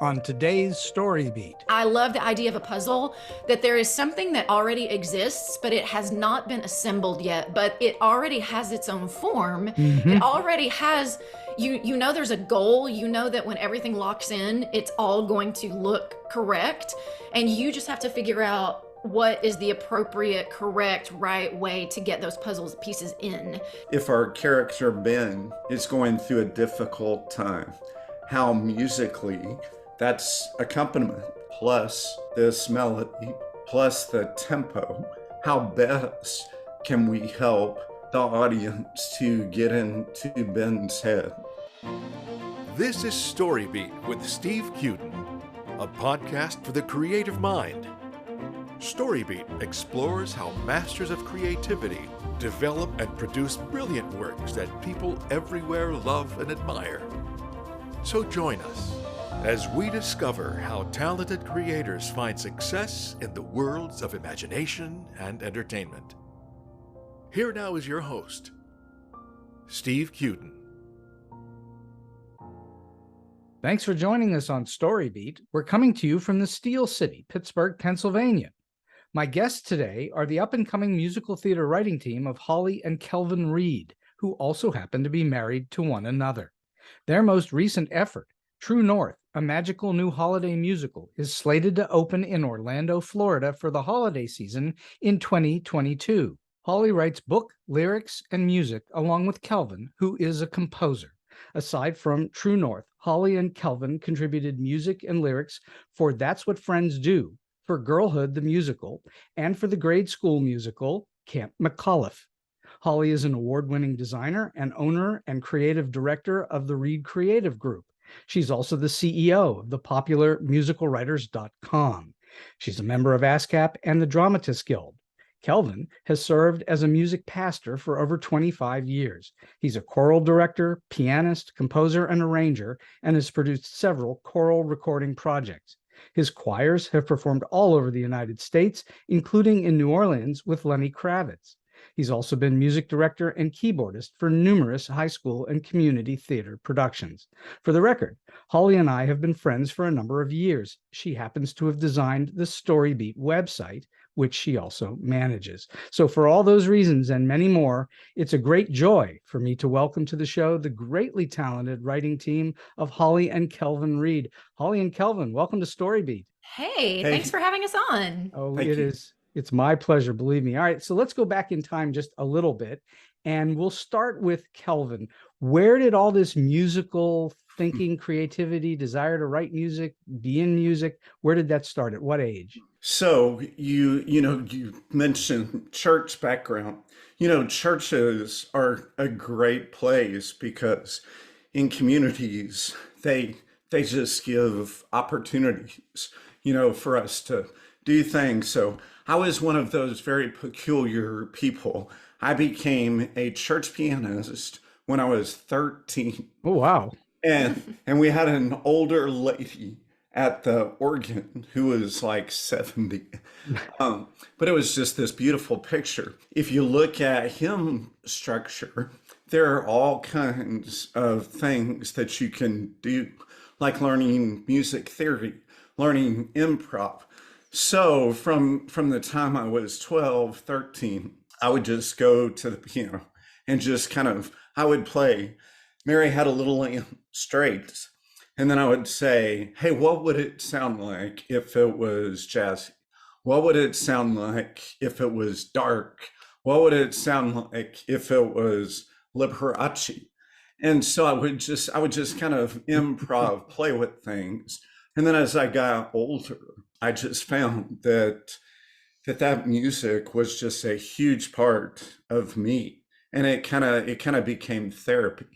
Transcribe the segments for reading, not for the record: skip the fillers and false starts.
on today's Story Beat. I love the idea of a puzzle, that there is something that already exists, but it has not been assembled yet, but it already has its own form. It already has, you know there's a goal, you know that when everything locks in, it's all going to look correct, and you just have to figure out what is the appropriate, correct, right way to get those puzzle pieces in. If our character Ben is going through a difficult time, how musically that's accompaniment plus this melody plus the tempo, how best can we help the audience to get into Ben's head? This is StoryBeat with Steve Cuden, a podcast for the creative mind. StoryBeat explores how masters of creativity develop and produce brilliant works that people everywhere love and admire. So join us as we discover how talented creators find success in the worlds of imagination and entertainment. Here now is your host, Steve Cuden. Thanks for joining us on Story Beat. We're coming to you from the Steel City, Pittsburgh, Pennsylvania. My guests today are the up-and-coming musical theater writing team of Holly and Kelvin Reed, who also happen to be married to one another. Their most recent effort, True North, a magical new holiday musical, is slated to open in Orlando, Florida for the holiday season in 2022. Holly writes book, lyrics, and music along with Kelvin, who is a composer. Aside from True North, Holly and Kelvin contributed music and lyrics for That's What Friends Do, for Girlhood the musical, and for the grade school musical, Camp McAuliffe. Holly is an award-winning designer and owner and creative director of the Reed Creative Group. She's also the CEO of the popular musicalwriters.com. She's a member of ASCAP and the Dramatists Guild. Kelvin has served as a music pastor for over 25 years. He's a choral director, pianist, composer, and arranger, and has produced several choral recording projects. His choirs have performed all over the United States, including in New Orleans with Lenny Kravitz. He's also been music director and keyboardist for numerous high school and community theater productions. For the record, Holly and I have been friends for a number of years. She happens to have designed the StoryBeat website, which she also manages. So for all those reasons and many more, it's a great joy for me to welcome to the show the greatly talented writing team of Holly and Kelvin Reed. Holly and Kelvin, welcome to StoryBeat. Hey, thanks for having us on. Oh, it's my pleasure, believe me. All right, so let's go back in time just a little bit, and we'll start with Kelvin. Where did all this musical thinking, creativity, desire to write music, be in music, where did that start? At what age? So you mentioned church background. Churches are a great place because in communities, they just give opportunities, for us to do things. So I was one of those very peculiar people. I became a church pianist when I was 13. Oh, wow. And we had an older lady at the organ who was like 70. But it was just this beautiful picture. If you look at hymn structure, there are all kinds of things that you can do, like learning music theory, learning improv. So from the time I was 12, 13, I would just go to the piano and just I would play Mary Had a Little Lamb straight. And then I would say, hey, what would it sound like if it was jazzy? What would it sound like if it was dark? What would it sound like if it was Liberace? And so I would just kind of improv, play with things. And then as I got older, I just found that music was just a huge part of me. And it kind of became therapy.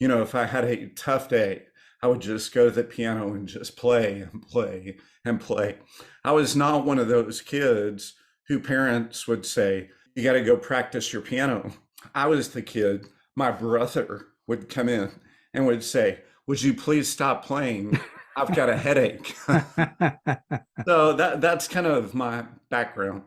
If I had a tough day, I would just go to the piano and just play and play and play. I was not one of those kids who parents would say, you got to go practice your piano. I was the kid, my brother would come in and would say, would you please stop playing? I've got a headache. So that's kind of my background.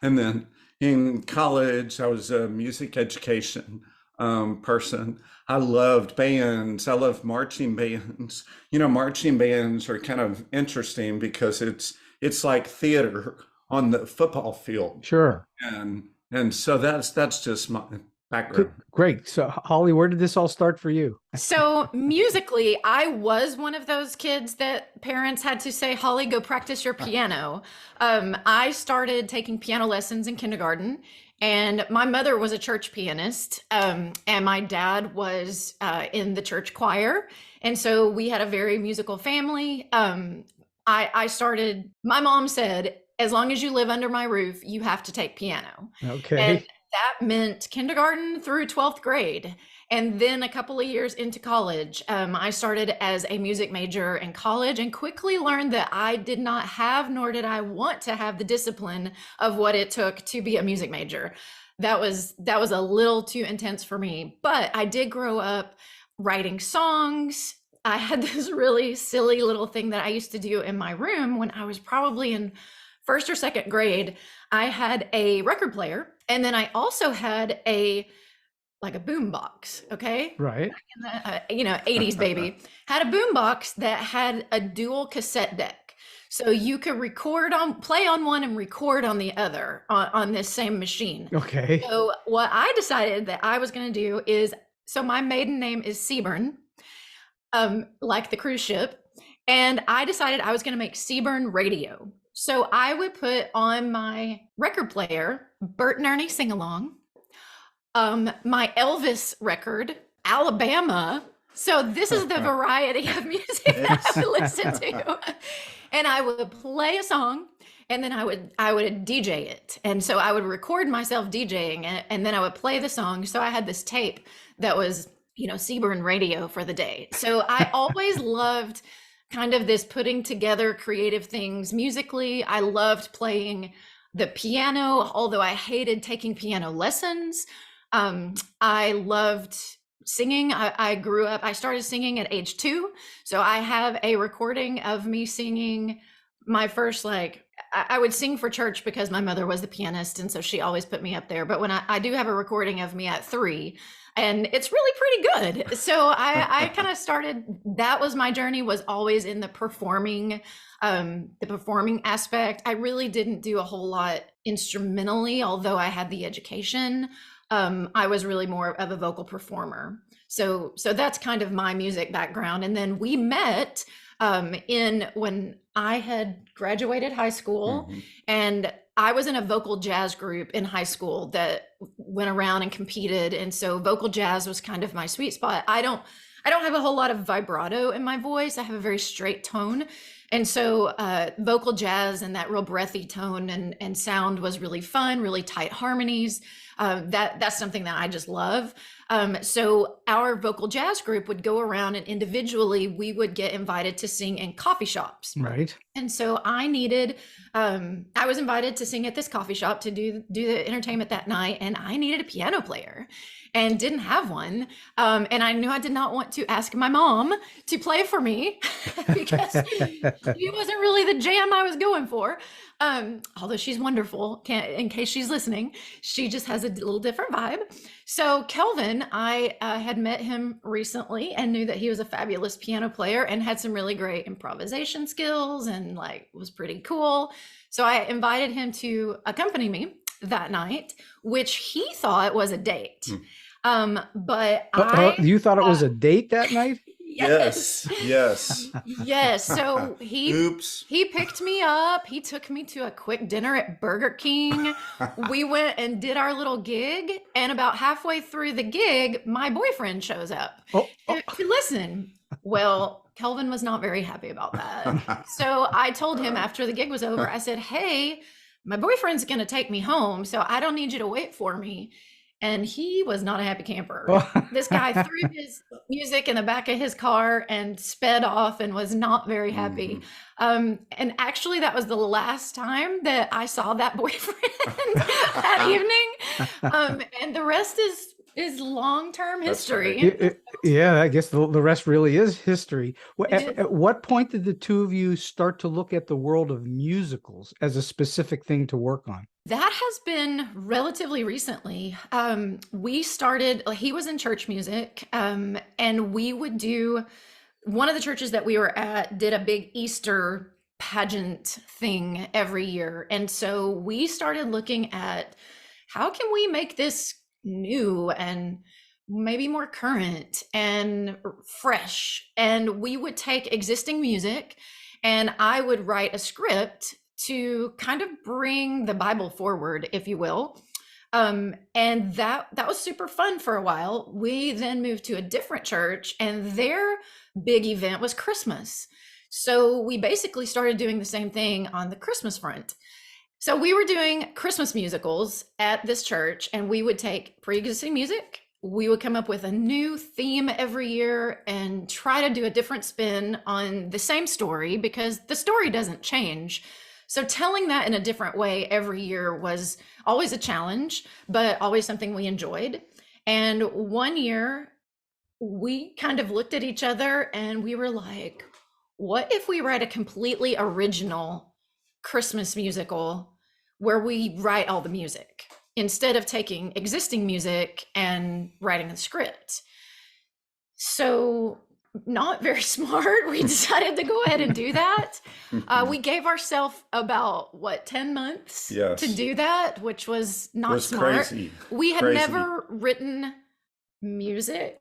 And then in college, I was a music education person. I loved bands. I love marching bands. Marching bands are kind of interesting because it's like theater on the football field. Sure. And so that's just my background. Great. So Holly, where did this all start for you? So musically, I was one of those kids that parents had to say, Holly, go practice your piano. I started taking piano lessons in kindergarten, and my mother was a church pianist, and my dad was in the church choir. And so we had a very musical family. I started, my mom said, as long as you live under my roof, you have to take piano. Okay. And that meant kindergarten through 12th grade. And then a couple of years into college, I started as a music major in college and quickly learned that I did not have, nor did I want to have the discipline of what it took to be a music major. That was a little too intense for me, but I did grow up writing songs. I had this really silly little thing that I used to do in my room when I was probably in first or second grade. I had a record player, and then I also had a boom box. Okay. Right. In the, 80s baby, had a boom box that had a dual cassette deck. So you could play on one and record on the other on this same machine. Okay. So what I decided that I was going to do is, so my maiden name is Seaburn, like the cruise ship. And I decided I was going to make Seaburn radio. So I would put on my record player, Bert and Ernie Sing Along, my Elvis record, Alabama. So this is the variety of music that I would listen to. And I would play a song, and then I would DJ it. And so I would record myself DJing it, and then I would play the song. So I had this tape that was, Seaburn radio for the day. So I always loved kind of this putting together creative things musically. I loved playing the piano, although I hated taking piano lessons. I loved singing. I started singing at age 2. So I have a recording of me singing my first, I would sing for church because my mother was the pianist. And so she always put me up there. But when I do have a recording of me at 3, and it's really pretty good. So I kind of started, that was my journey, was always in the performing aspect. I really didn't do a whole lot instrumentally, although I had the education. I was really more of a vocal performer. So that's kind of my music background. And then we met when I had graduated high school, and I was in a vocal jazz group in high school that went around and competed. And so vocal jazz was kind of my sweet spot. I don't have a whole lot of vibrato in my voice. I have a very straight tone. And so vocal jazz and that real breathy tone and sound was really fun, really tight harmonies. That's something that I just love. So our vocal jazz group would go around, and individually we would get invited to sing in coffee shops. Right. And so I was invited to sing at this coffee shop to do the entertainment that night. And I needed a piano player and didn't have one. And I knew I did not want to ask my mom to play for me because she wasn't really the jam I was going for. Although she's wonderful, in case she's listening, she just has a little different vibe. So Kelvin, I had met him recently and knew that he was a fabulous piano player and had some really great improvisation skills and was pretty cool. So I invited him to accompany me that night, which he thought was a date. But you thought it was a date that night? Yes. So he picked me up. He took me to a quick dinner at Burger King. We went and did our little gig. And about halfway through the gig, my boyfriend shows up to listen. Well, Kelvin was not very happy about that. So I told him after the gig was over, I said, hey, my boyfriend's going to take me home, so I don't need you to wait for me. And he was not a happy camper. This guy threw his music in the back of his car and sped off and was not very happy. And actually, that was the last time that I saw that boyfriend that evening. And the rest is long-term history. Yeah, I guess the rest really is history. At what point did the two of you start to look at the world of musicals as a specific thing to work on? That has been relatively recently. We started, he was in church music, and we would do, one of the churches that we were at did a big Easter pageant thing every year. And so we started looking at how can we make this new and maybe more current and fresh. And we would take existing music and I would write a script to kind of bring the Bible forward, if you will. And that was super fun for a while. We then moved to a different church and their big event was Christmas. So we basically started doing the same thing on the Christmas front. So we were doing Christmas musicals at this church, and we would take pre-existing music. We would come up with a new theme every year and try to do a different spin on the same story because the story doesn't change. So telling that in a different way every year was always a challenge, but always something we enjoyed. And one year we kind of looked at each other and we were like, what if we write a completely original Christmas musical where we write all the music instead of taking existing music and writing a script? So not very smart. We decided to go ahead and do that. We gave ourselves about 10 months to do that, which was not smart. Crazy. We had never written music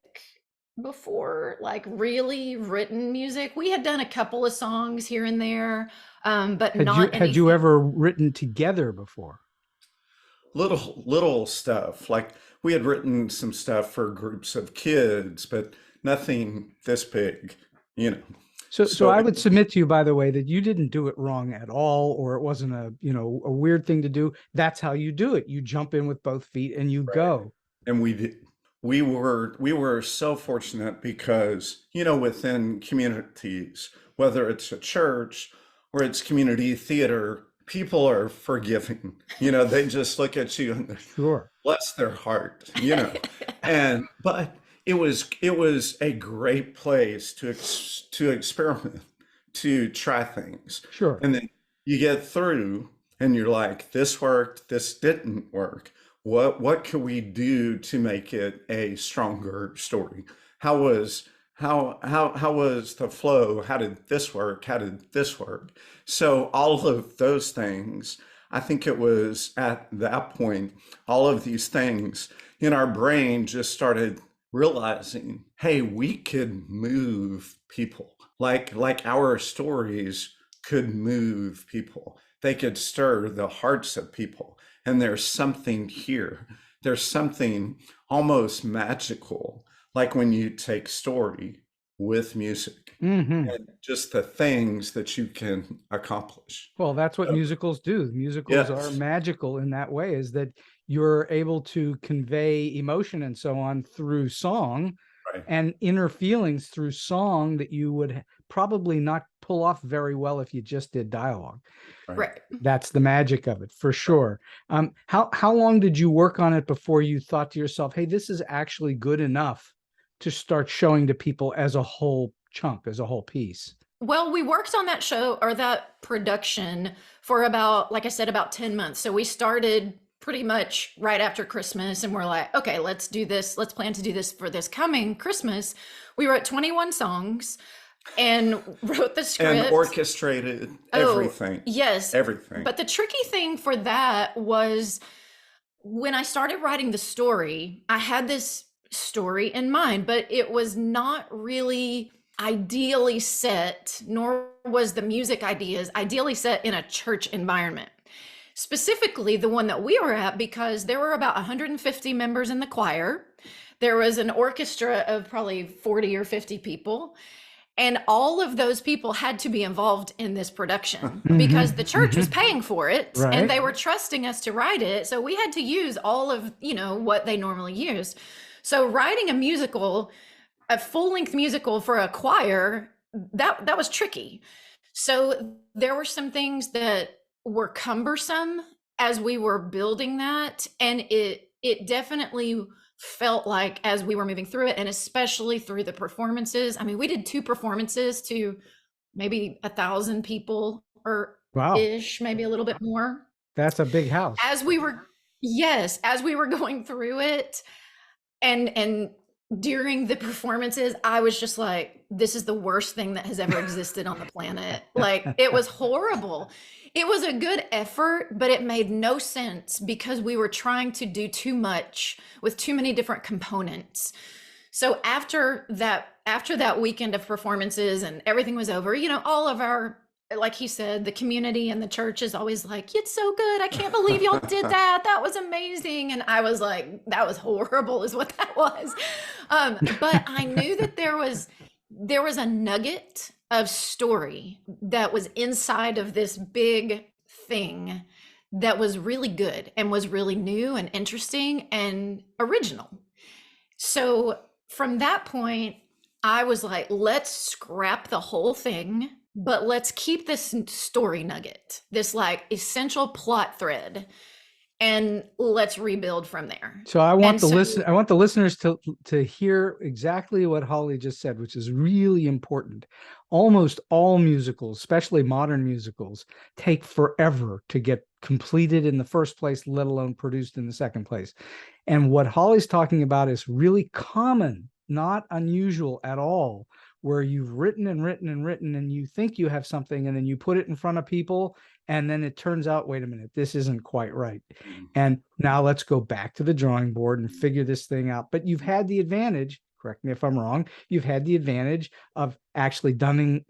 before, like really written music. We had done a couple of songs here and there, but had you ever written together before? Little stuff. Like we had written some stuff for groups of kids, but nothing this big, you know. So I would submit to you, by the way, that you didn't do it wrong at all, or it wasn't a weird thing to do. That's how you do it. You jump in with both feet and you go. And we did. We were so fortunate because, within communities, whether it's a church or it's community theater, people are forgiving. They just look at you and sure, bless their heart, but it was a great place to experiment, to try things. Sure. And then you get through and you're like, this worked, this didn't work. What can we do to make it a stronger story? How was the flow? How did this work? How did this work? So all of those things, I think it was at that point, all of these things in our brain just started realizing, hey, we could move people. Like our stories could move people. They could stir the hearts of people. And there's something here. There's something almost magical, like when you take story with music and just the things that you can accomplish. Well, that's what musicals do. Musicals are magical in that way, is that you're able to convey emotion and so on through song, and inner feelings through song that you would probably not pull off very well if you just did dialogue. Right. That's the magic of it, for sure. How long did you work on it before you thought to yourself, hey, this is actually good enough to start showing to people as a whole chunk, as a whole piece? Well, we worked on that show or that production for about, like I said, about 10 months. So we started pretty much right after Christmas and we're like, okay, let's do this. Let's plan to do this for this coming Christmas. We wrote 21 songs and wrote the script. And orchestrated everything. Yes. Everything. But the tricky thing for that was when I started writing the story, I had this story in mind, but it was not really ideally set, nor was the music ideas ideally set in a church environment. Specifically the one that we were at, because there were about 150 members in the choir. There was an orchestra of probably 40 or 50 people. And all of those people had to be involved in this production because the church was paying for it and they were trusting us to write it. So we had to use all of, what they normally use. So writing a musical, a full-length musical for a choir, that was tricky. So there were some things that were cumbersome as we were building that, and it definitely felt like as we were moving through it, and especially through the performances. I mean, we did 2 performances to maybe 1,000 people or ish, maybe a little bit more. That's a big house. As we were going through it, and during the performances, I was just like, this is the worst thing that has ever existed on the planet. Like, it was horrible. It was a good effort, but it made no sense because we were trying to do too much with too many different components. So after that weekend of performances and everything was over, all of our, like he said, the community and the church is always like, it's so good. I can't believe y'all did that. That was amazing. And I was like, that was horrible is what that was. But I knew that there was a nugget of story that was inside of this big thing that was really good and was really new and interesting and original. So from that point, I was like, let's scrap the whole thing, but let's keep this story nugget, this like essential plot thread, and let's rebuild from there. So I want the listeners to hear exactly what Holly just said, which is really important. Almost all musicals, especially modern musicals, take forever to get completed in the first place, let alone produced in the second place. And what Holly's talking about is really common, not unusual at all, where you've written and you think you have something, and then you put it in front of people, and then it turns out, wait a minute, this isn't quite right. And now let's go back to the drawing board and figure this thing out. But you've had the advantage, correct me if I'm wrong, you've had the advantage of actually done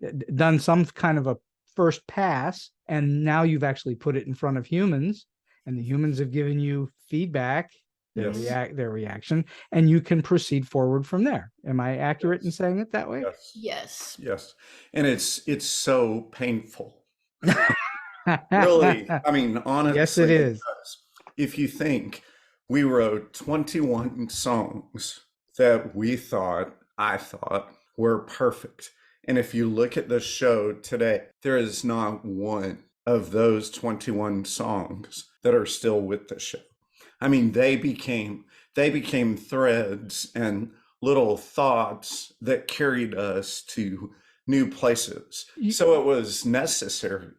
some kind of a first pass, and now you've actually put it in front of humans, and the humans have given you feedback, their reaction, and you can proceed forward from there. Am I accurate in saying it that way? Yes. And it's so painful. Really, I mean, honestly. Yes, it is. If you think we wrote 21 songs that I thought were perfect. And if you look at the show today, there is not one of those 21 songs that are still with the show. I mean, they became threads and little thoughts that carried us to new places. So it was necessary,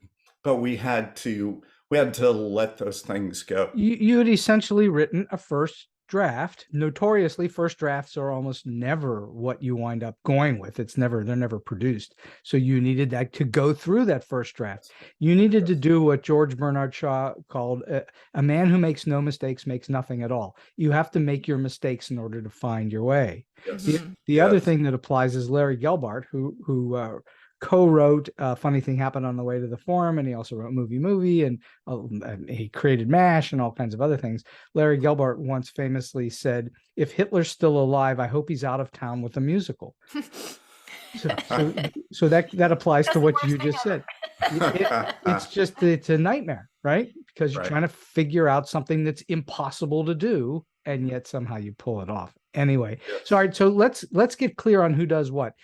but we had to let those things go. You had essentially written a first draft. Notoriously, first drafts are almost never what you wind up going with. They're never produced. So you needed that to go through that first draft. You needed to do what George Bernard Shaw called a man who makes no mistakes makes nothing at all. You have to make your mistakes in order to find your way. Yes. The other thing that applies is Larry Gelbart, who co-wrote Funny Thing Happened on the Way to the Forum, and he also wrote Movie, and he created MASH and all kinds of other things. Larry Gelbart once famously said, if Hitler's still alive, I hope he's out of town with a musical. So that applies to what you just said. It's a nightmare, right? Because you're trying to figure out something that's impossible to do, and yet somehow you pull it off. Anyway, so all right, so let's get clear on who does what.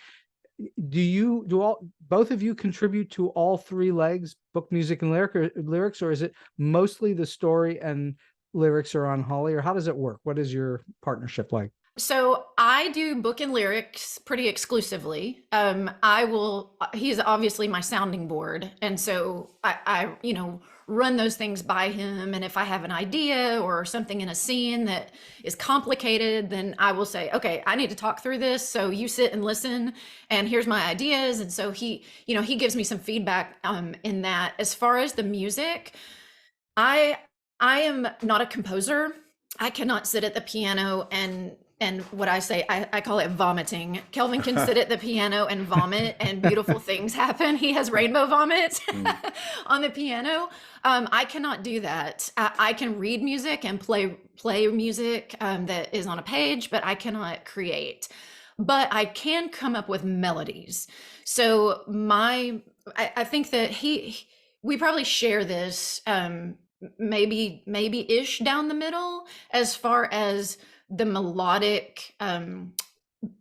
Do both of you contribute to all three legs, book, music, and lyrics, or is it mostly the story and lyrics are on Holly, or how does it work? What is your partnership like? So I do book and lyrics pretty exclusively. He's obviously my sounding board. And so I run those things by him. And if I have an idea or something in a scene that is complicated, then I will say, okay, I need to talk through this. So you sit and listen, and here's my ideas. And so he gives me some feedback in that. As far as the music, I am not a composer. I cannot sit at the piano and what I say, I call it vomiting. Kelvin can sit at the piano and vomit, and beautiful things happen. He has rainbow vomits on the piano. I cannot do that. I can read music and play music that is on a page, but I cannot create. But I can come up with melodies. So I think that we probably share this maybe ish down the middle as far as the melodic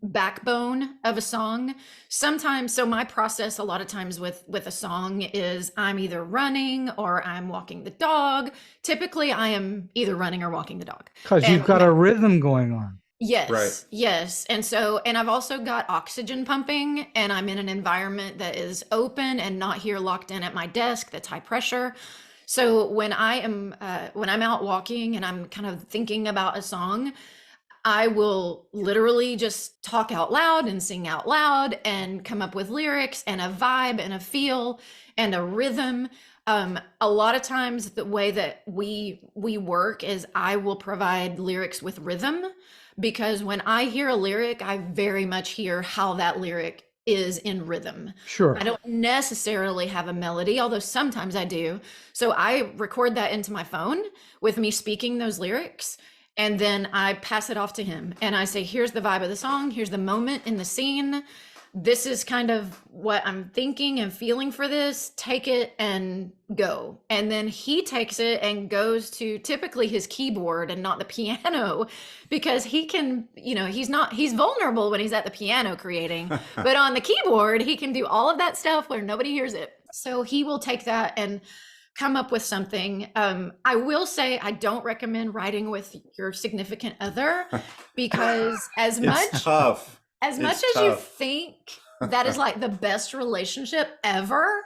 backbone of a song. Sometimes, so my process a lot of times with a song is I'm either running or I'm walking the dog. Typically I am either running or walking the dog. Because you've got a rhythm going on. Yes. Right. Yes. And I've also got oxygen pumping, and I'm in an environment that is open and not here locked in at my desk that's high pressure. So when I'm out walking and I'm kind of thinking about a song, I will literally just talk out loud and sing out loud and come up with lyrics and a vibe and a feel and a rhythm. A lot of times the way that we work is I will provide lyrics with rhythm, because when I hear a lyric, I very much hear how that lyric is in rhythm. Sure. I don't necessarily have a melody, although sometimes I do. So I record that into my phone with me speaking those lyrics. And then I pass it off to him and I say, here's the vibe of the song. Here's the moment in the scene. This is kind of what I'm thinking and feeling for this. Take it and go. And then he takes it and goes to typically his keyboard and not the piano, because he can, he's vulnerable when he's at the piano creating, but on the keyboard, he can do all of that stuff where nobody hears it. So he will take that and come up with something. I will say I don't recommend writing with your significant other, because as much as you think that is like the best relationship ever,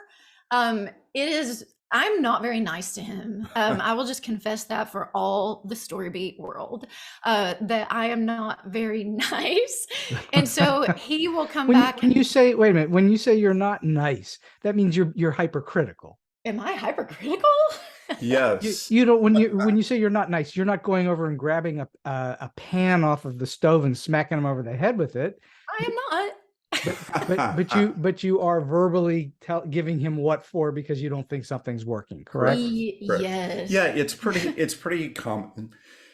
it is. I'm not very nice to him. I will just confess that for all the StoryBeat world, that I am not very nice. And so he will come back. When you say, wait a minute, when you say you're not nice, that means you're hypercritical. Am I hypercritical? Yes. You don't, when you say you're not nice, you're not going over and grabbing a pan off of the stove and smacking them over the head with it. I am not. But you are verbally giving him what for, because you don't think something's working, correct? Yes. Yeah, it's pretty common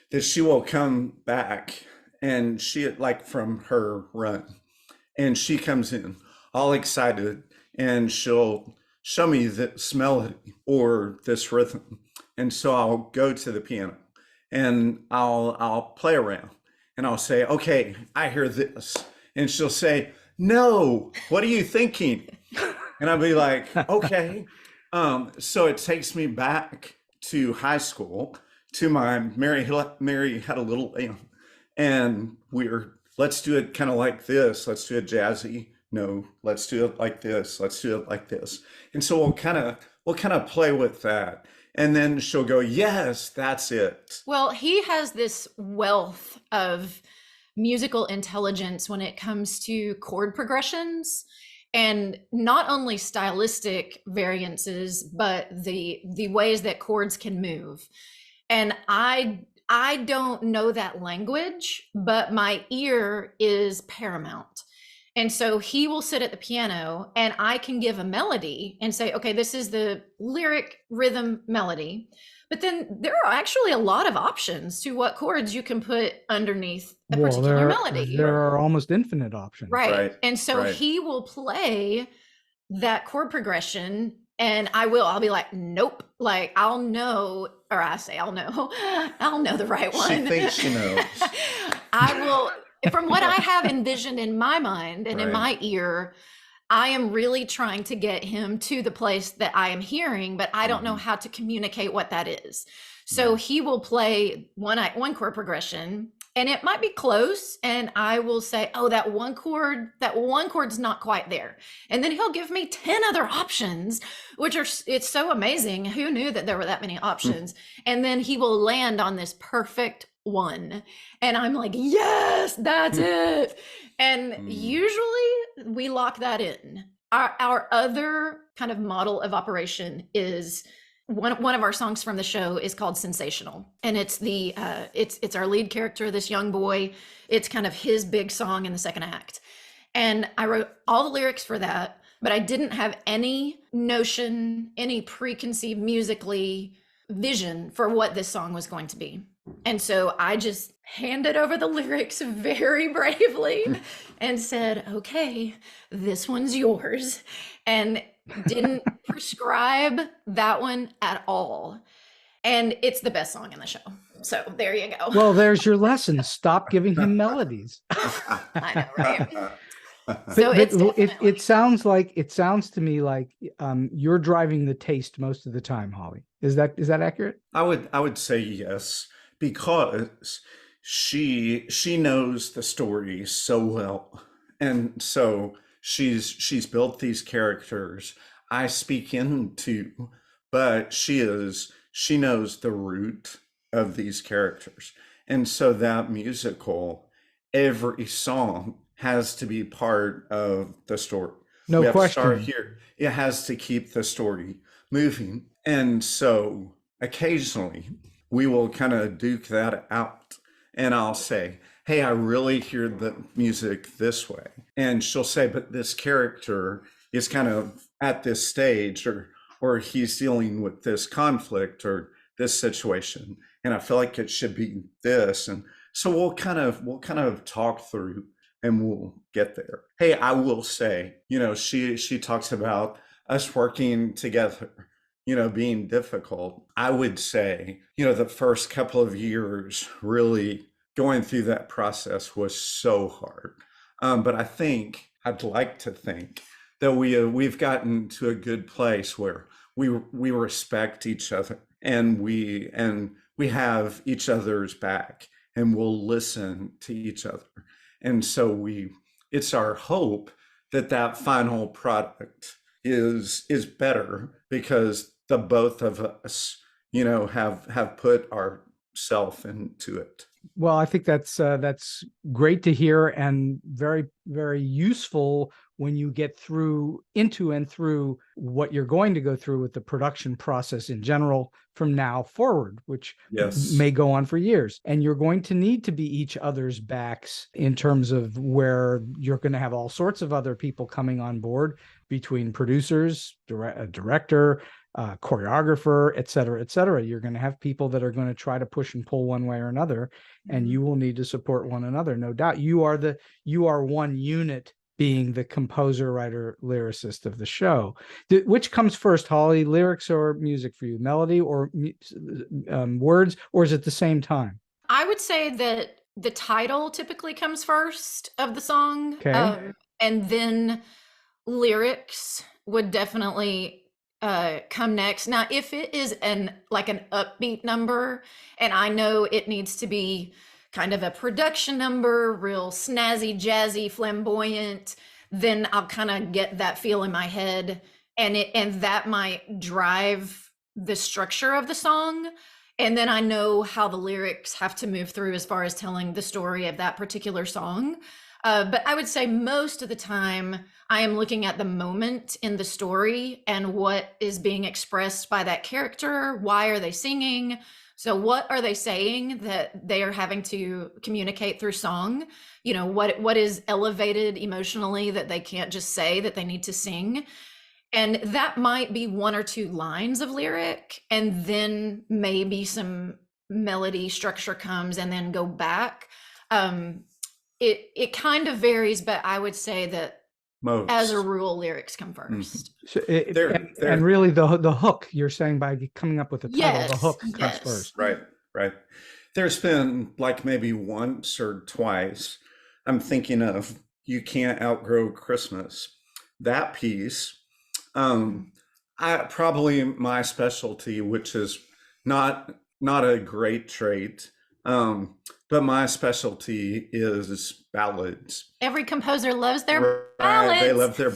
that she will come back and she, like, from her run, and she comes in all excited and she'll show me this melody or this rhythm. And so I'll go to the piano and I'll play around and I'll say, okay, I hear this. And she'll say, no, what are you thinking? And I'll be like, okay. So it takes me back to high school, to my Mary Had a Little Lamb. And let's do it kind of like this. Let's do it jazzy. No, let's do it like this. Let's do it like this. And so we'll kind of play with that. And then she'll go, yes, that's it. Well, he has this wealth of musical intelligence when it comes to chord progressions, and not only stylistic variances, but the ways that chords can move. And I don't know that language, but my ear is paramount. And so he will sit at the piano and I can give a melody and say, okay, this is the lyric, rhythm, melody. But then there are actually a lot of options to what chords you can put underneath a particular melody. There are almost infinite options. Right. And so he will play that chord progression and I'll be like, nope. Like I'll know the right one. She thinks she knows. I will. From what I have envisioned in my mind and in my ear, I am really trying to get him to the place that I am hearing, but I don't know how to communicate what that is. So he will play one chord progression and it might be close. And I will say, oh, that one chord's not quite there. And then he'll give me 10 other options, it's so amazing. Who knew that there were that many options? And then he will land on this perfect one. And I'm like, yes, that's it. And usually we lock that in. Our other kind of model of operation is one of our songs from the show is called Sensational. And it's it's our lead character, this young boy. It's kind of his big song in the second act. And I wrote all the lyrics for that, but I didn't have any notion, any preconceived musically vision for what this song was going to be. And so I just handed over the lyrics very bravely and said, okay, this one's yours. And didn't prescribe that one at all. And it's the best song in the show. So there you go. Well, there's your lesson. Stop giving him melodies. I know, right? So it sounds to me like you're driving the taste most of the time, Holly. Is that accurate? I would say yes, because she knows the story so well, and so she's built these characters. I speak into but she knows the root of these characters. And so that musical, every song has to be part of the story. No we have question. to start here. It has to keep the story moving. And so occasionally we will kind of duke that out. And I'll say, hey, I really hear the music this way. And she'll say, but this character is kind of at this stage, or he's dealing with this conflict or this situation. And I feel like it should be this. And so we'll kind of talk through and we'll get there. Hey, I will say, she talks about us working together, being difficult. I would say, the first couple of years really going through that process was so hard. But I'd like to think that we've gotten to a good place where we respect each other and we have each other's back and we'll listen to each other. And so it's our hope that final product is better because the both of us, have put ourself into it. Well, I think that's great to hear and very, very useful when you get into and through what you're going to go through with the production process in general from now forward, which may go on for years. And you're going to need to be each other's backs in terms of where you're going to have all sorts of other people coming on board between producers, director, choreographer, et cetera, et cetera. You're going to have people that are going to try to push and pull one way or another, and you will need to support one another. No doubt. You are one unit, being the composer, writer, lyricist of the show. Which comes first, Holly, lyrics or music for you? Melody or words, or is it the same time? I would say that the title typically comes first of the song. Okay. And then lyrics would definitely come next. Now, if it is an upbeat number, and I know it needs to be kind of a production number, real snazzy, jazzy, flamboyant, then I'll kind of get that feel in my head, and that might drive the structure of the song. And then I know how the lyrics have to move through as far as telling the story of that particular song. But I would say most of the time I am looking at the moment in the story and what is being expressed by that character. Why are they singing? So what are they saying that they are having to communicate through song? What is elevated emotionally that they can't just say, that they need to sing? And that might be one or two lines of lyric, and then maybe some melody structure comes and then go back. It kind of varies, but I would say that as a rule, lyrics come first. So and really the hook, you're saying, by coming up with a title, the hook comes first. Right. There's been maybe once or twice, I'm thinking of You Can't Outgrow Christmas. That piece, probably my specialty, which is not a great trait, but my specialty is ballads. Every composer loves their ballads. They love their.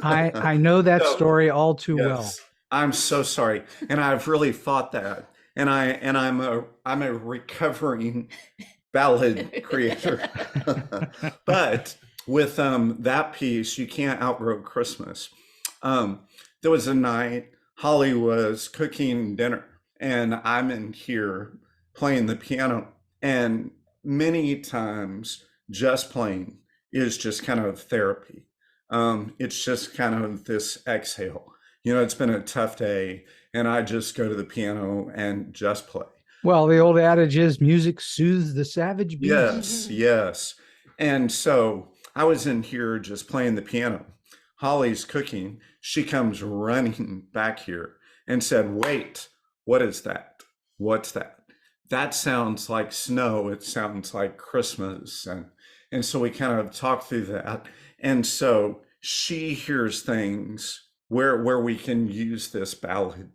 I know that story all too well. I'm so sorry, and I've really fought that, and I'm a recovering ballad creator. But with that piece, You Can't Outgrow Christmas. There was a night Holly was cooking dinner, and I'm in here playing the piano, and many times just playing is just kind of therapy. It's just kind of this exhale. It's been a tough day, and I just go to the piano and just play. Well, the old adage is music soothes the savage beast. Yes. And so I was in here just playing the piano. Holly's cooking. She comes running back here and said, "Wait, what is that? What's that?" That sounds like snow. It sounds like Christmas. And so we kind of talk through that. And so she hears things where we can use this ballad,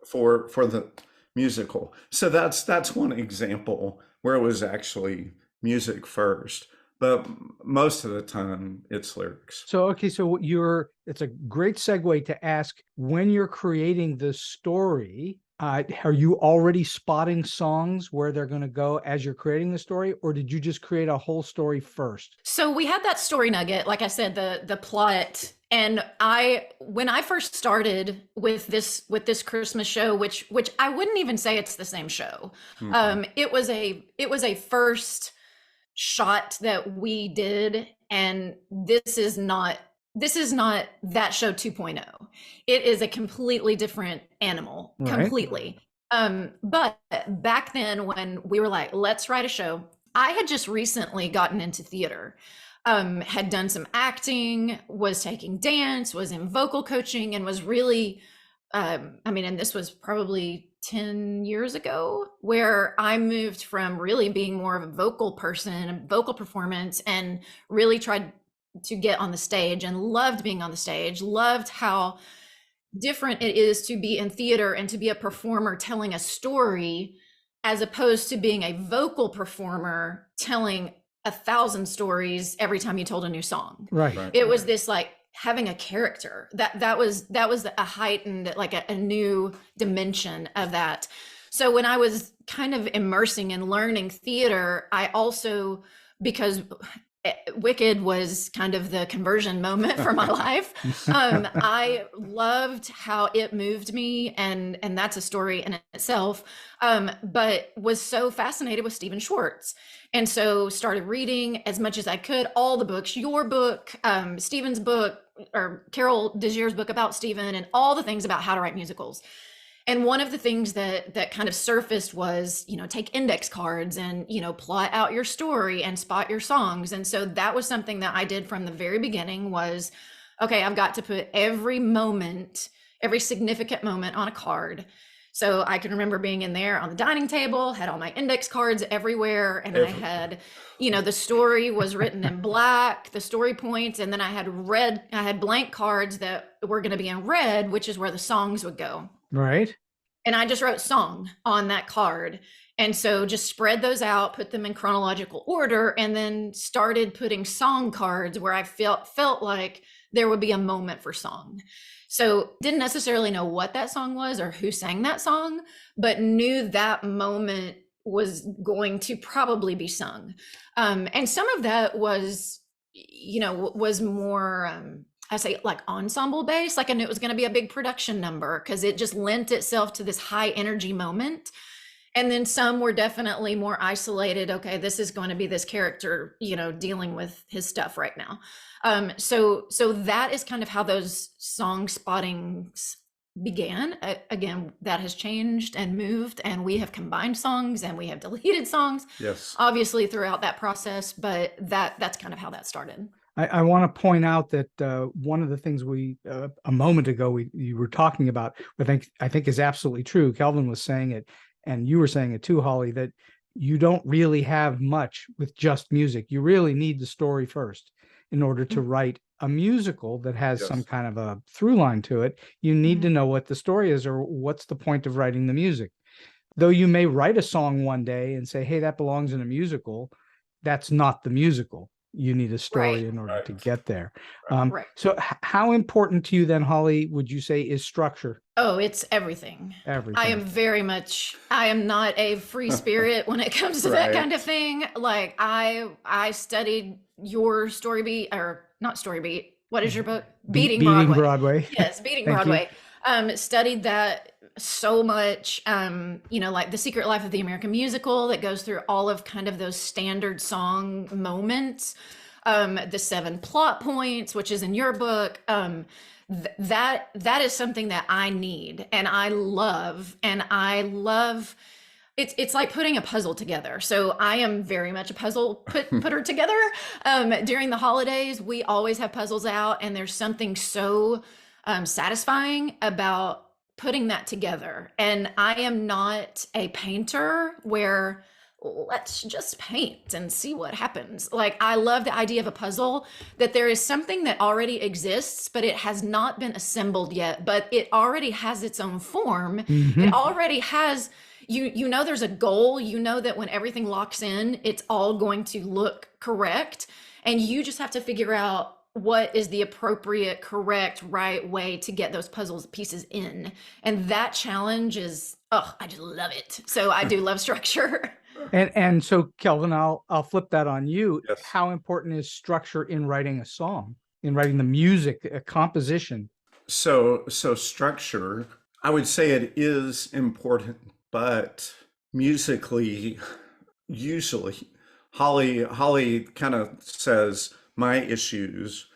for the musical. So that's one example where it was actually music first. but most of the time it's lyrics. So, okay, so it's a great segue to ask, when you're creating the story, are you already spotting songs where they're going to go as you're creating the story, or did you just create a whole story first? So we had that story nugget, like I said, the plot. And when I first started with this Christmas show, which I wouldn't even say it's the same show. Mm-hmm. It was a first shot that we did, and this is not that show 2.0. It is a completely different animal, right? Completely. But back then, when we were like, let's write a show, I had just recently gotten into theater, had done some acting, was taking dance, was in vocal coaching, and was really, and this was probably 10 years ago, where I moved from really being more of a vocal person, vocal performance, and really tried to get on the stage and loved being on the stage, loved how different it is to be in theater and to be a performer telling a story, as opposed to being a vocal performer telling 1,000 stories every time you told a new song. Right. It was this like having a character that was a heightened, like a new dimension of that. So when I was kind of immersing and learning theater, I also, because Wicked was kind of the conversion moment for my life, I loved how it moved me, and that's a story in itself, but was so fascinated with Stephen Schwartz. And so started reading as much as I could, all the books, your book, Stephen's book, or Carol Degier's book about Stephen, and all the things about how to write musicals. And one of the things that kind of surfaced was, take index cards and, plot out your story and spot your songs. And so that was something that I did from the very beginning was, okay, I've got to put every significant moment on a card. So I can remember being in there on the dining table, had all my index cards everywhere. And I had, the story was written in black, the story points. And then I had blank cards that were going to be in red, which is where the songs would go. Right. And I just wrote song on that card. And so just spread those out, put them in chronological order, and then started putting song cards where I felt like there would be a moment for song. So didn't necessarily know what that song was or who sang that song, but knew that moment was going to probably be sung. And some of that was, was more, I say like ensemble based, like I knew it was going to be a big production number because it just lent itself to this high energy moment. And then some were definitely more isolated. Okay, this is going to be this character, dealing with his stuff right now. So that is kind of how those song spottings began. Again, that has changed and moved, and we have combined songs and we have deleted songs. Yes, obviously throughout that process, but that's kind of how that started. I want to point out that one of the things we a moment ago you were talking about, I think is absolutely true. Kelvin was saying it, and you were saying it too, Holly, that you don't really have much with just music. You really need the story first in order to write a musical that has some kind of a through line to it. You need to know what the story is, or what's the point of writing the music. Though you may write a song one day and say, hey, that belongs in a musical, that's not the musical. You need a story in order to get there. So how important to you then, Holly, would you say is structure? Oh, it's everything. I am not a free spirit when it comes to that kind of thing. Like I studied your StoryBeat, or not StoryBeat. What is your book? Beating Broadway. Yes, Beating Broadway. Studied that so much, like The Secret Life of the American Musical, that goes through all of kind of those standard song moments, the 7 plot points, which is in your book. That is something that I need and I love, it's like putting a puzzle together. So I am very much a puzzle putter together. During the holidays, we always have puzzles out, and there's something so satisfying about putting that together. And I am not a painter where let's just paint and see what happens. Like, I love the idea of a puzzle, that there is something that already exists, but it has not been assembled yet, but it already has its own form. It already has, you know there's a goal, you know that when everything locks in, it's all going to look correct, and you just have to figure out what is the appropriate, correct, right way to get those puzzle pieces in. And that challenge is, oh, I just love it. So I do love structure. And so, Kelvin, I'll flip that on you. Yes. How important is structure in writing a song, in writing the music, a composition? So structure, I would say it is important, but musically, usually, Holly kind of says my issues,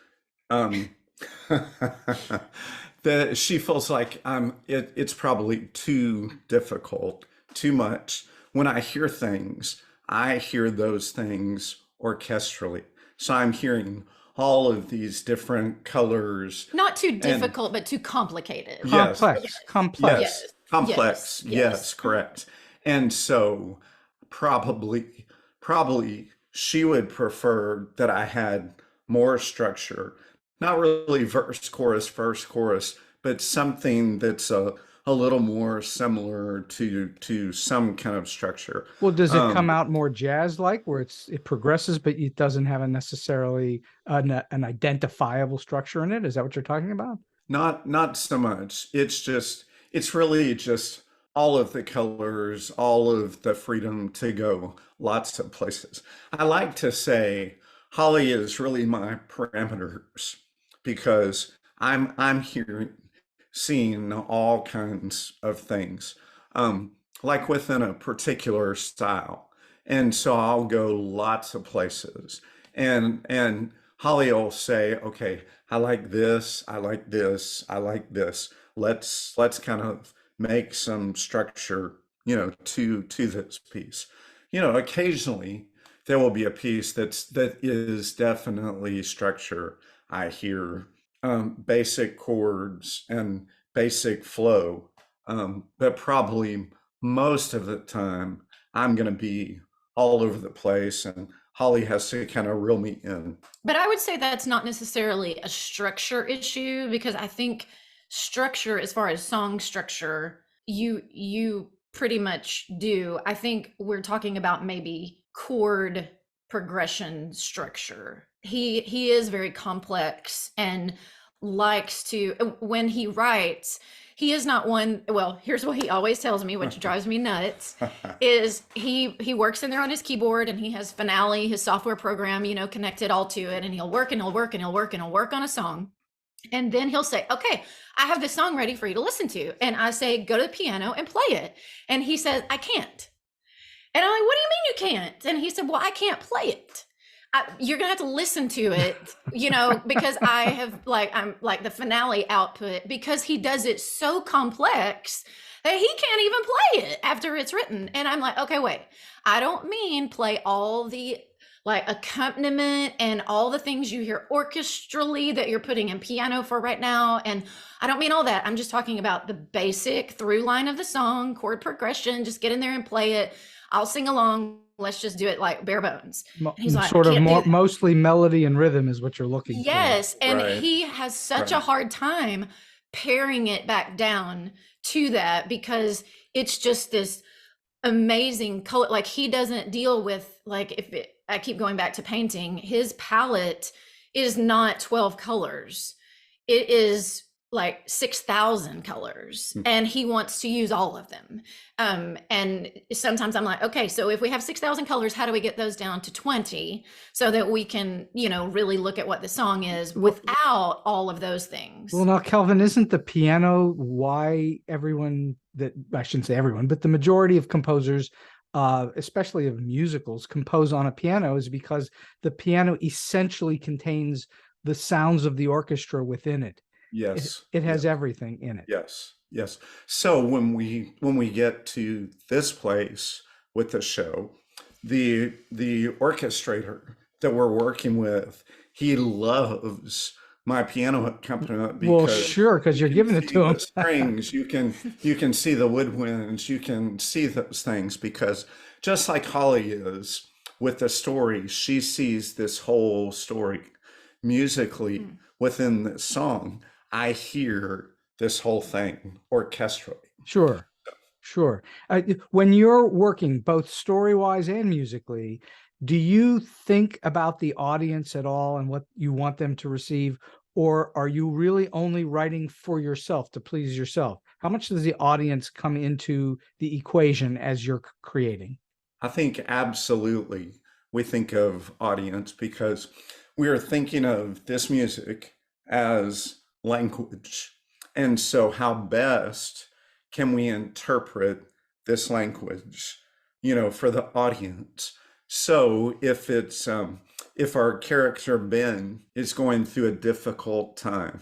that she feels like it's probably too difficult, too much. When I hear things, I hear those things orchestrally. So I'm hearing all of these different colors. Not too difficult, but too complicated. Yes. Complex. Yes. Complex. Yes, correct. And so probably she would prefer that I had more structure, not really verse, chorus, but something that's a little more similar to some kind of structure. Well, does it come out more jazz-like, where it progresses, but it doesn't have a necessarily an identifiable structure in it? Is that what you're talking about? Not so much. It's really just all of the colors, all of the freedom to go lots of places. I like to say Holly is really my parameters, because I'm seeing all kinds of things, like within a particular style. And so I'll go lots of places, and Holly will say, okay, I like this, I like this, I like this. Let's kind of make some structure, to this piece. Occasionally there will be a piece that is definitely structure. I hear basic chords and basic flow, but probably most of the time I'm going to be all over the place, and Holly has to kind of reel me in. But I would say that's not necessarily a structure issue, because I think structure, as far as song structure, you pretty much do. I think we're talking about maybe chord progression structure. He is very complex and likes to, when he writes, he is not one. Well, here's what he always tells me, which drives me nuts, is he works in there on his keyboard, and he has Finale, his software program, connected all to it, and he'll work and he'll work and he'll work and he'll work on a song. And then he'll say, okay, I have this song ready for you to listen to. And I say, go to the piano and play it. And he says, I can't. And I'm like, what do you mean you can't? And he said, well, I can't play it. You're going to have to listen to it, because I'm like the Finale output, because he does it so complex that he can't even play it after it's written. And I'm like, okay, wait, I don't mean play all the accompaniment and all the things you hear orchestrally that you're putting in piano for right now. And I don't mean all that. I'm just talking about the basic through line of the song, chord progression. Just get in there and play it. I'll sing along. Let's just do it like bare bones. He's like, sort of mostly melody and rhythm is what you're looking for. Yes. And Right. he has such a hard time paring it back down to that, because it's just this amazing color. Like, he doesn't deal with, I keep going back to painting, his palette is not 12 colors. It is like 6,000 colors, and he wants to use all of them. And sometimes I'm like, okay, so if we have 6,000 colors, how do we get those down to 20 so that we can, really look at what the song is without all of those things? Well, now, Kelvin, isn't the piano why I shouldn't say everyone, but the majority of composers, especially of musicals, compose on a piano, is because the piano essentially contains the sounds of the orchestra within it. Yes. It has everything in it. Yes. So when we get to this place with the show, the orchestrator that we're working with, he loves my piano accompaniment, because because you're giving it to him. The strings, you can see the woodwinds, you can see those things, because just like Holly is with the story, she sees this whole story musically within this song. I hear this whole thing orchestrally. Sure. Sure. When you're working both story-wise and musically, do you think about the audience at all and what you want them to receive, or are you really only writing for yourself to please yourself? How much does the audience come into the equation as you're creating? I think absolutely we think of audience because we are thinking of this music as language. And so, how best can we interpret this language, for the audience? So, if our character Ben is going through a difficult time,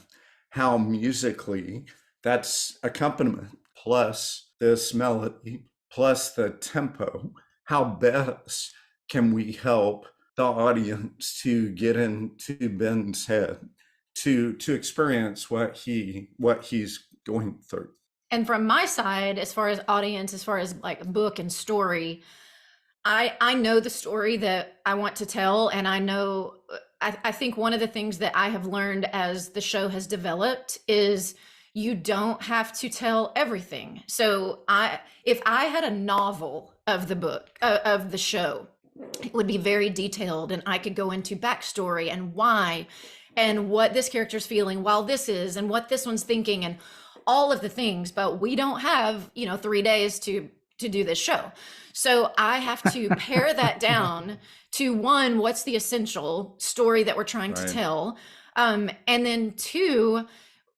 how musically that's accompaniment plus this melody plus the tempo, how best can we help the audience to get into Ben's head, to experience what he's going through? And from my side, as far as audience, as far as like book and story, I know the story that I want to tell, and I think one of the things that I have learned as the show has developed is you don't have to tell everything. So if I had a novel of the book of the show, it would be very detailed, and I could go into backstory and why and what this character's feeling while this is and what this one's thinking and all of the things. But we don't have 3 days to do this show. So I have to pare that down to one, what's the essential story that we're trying to tell? And then two,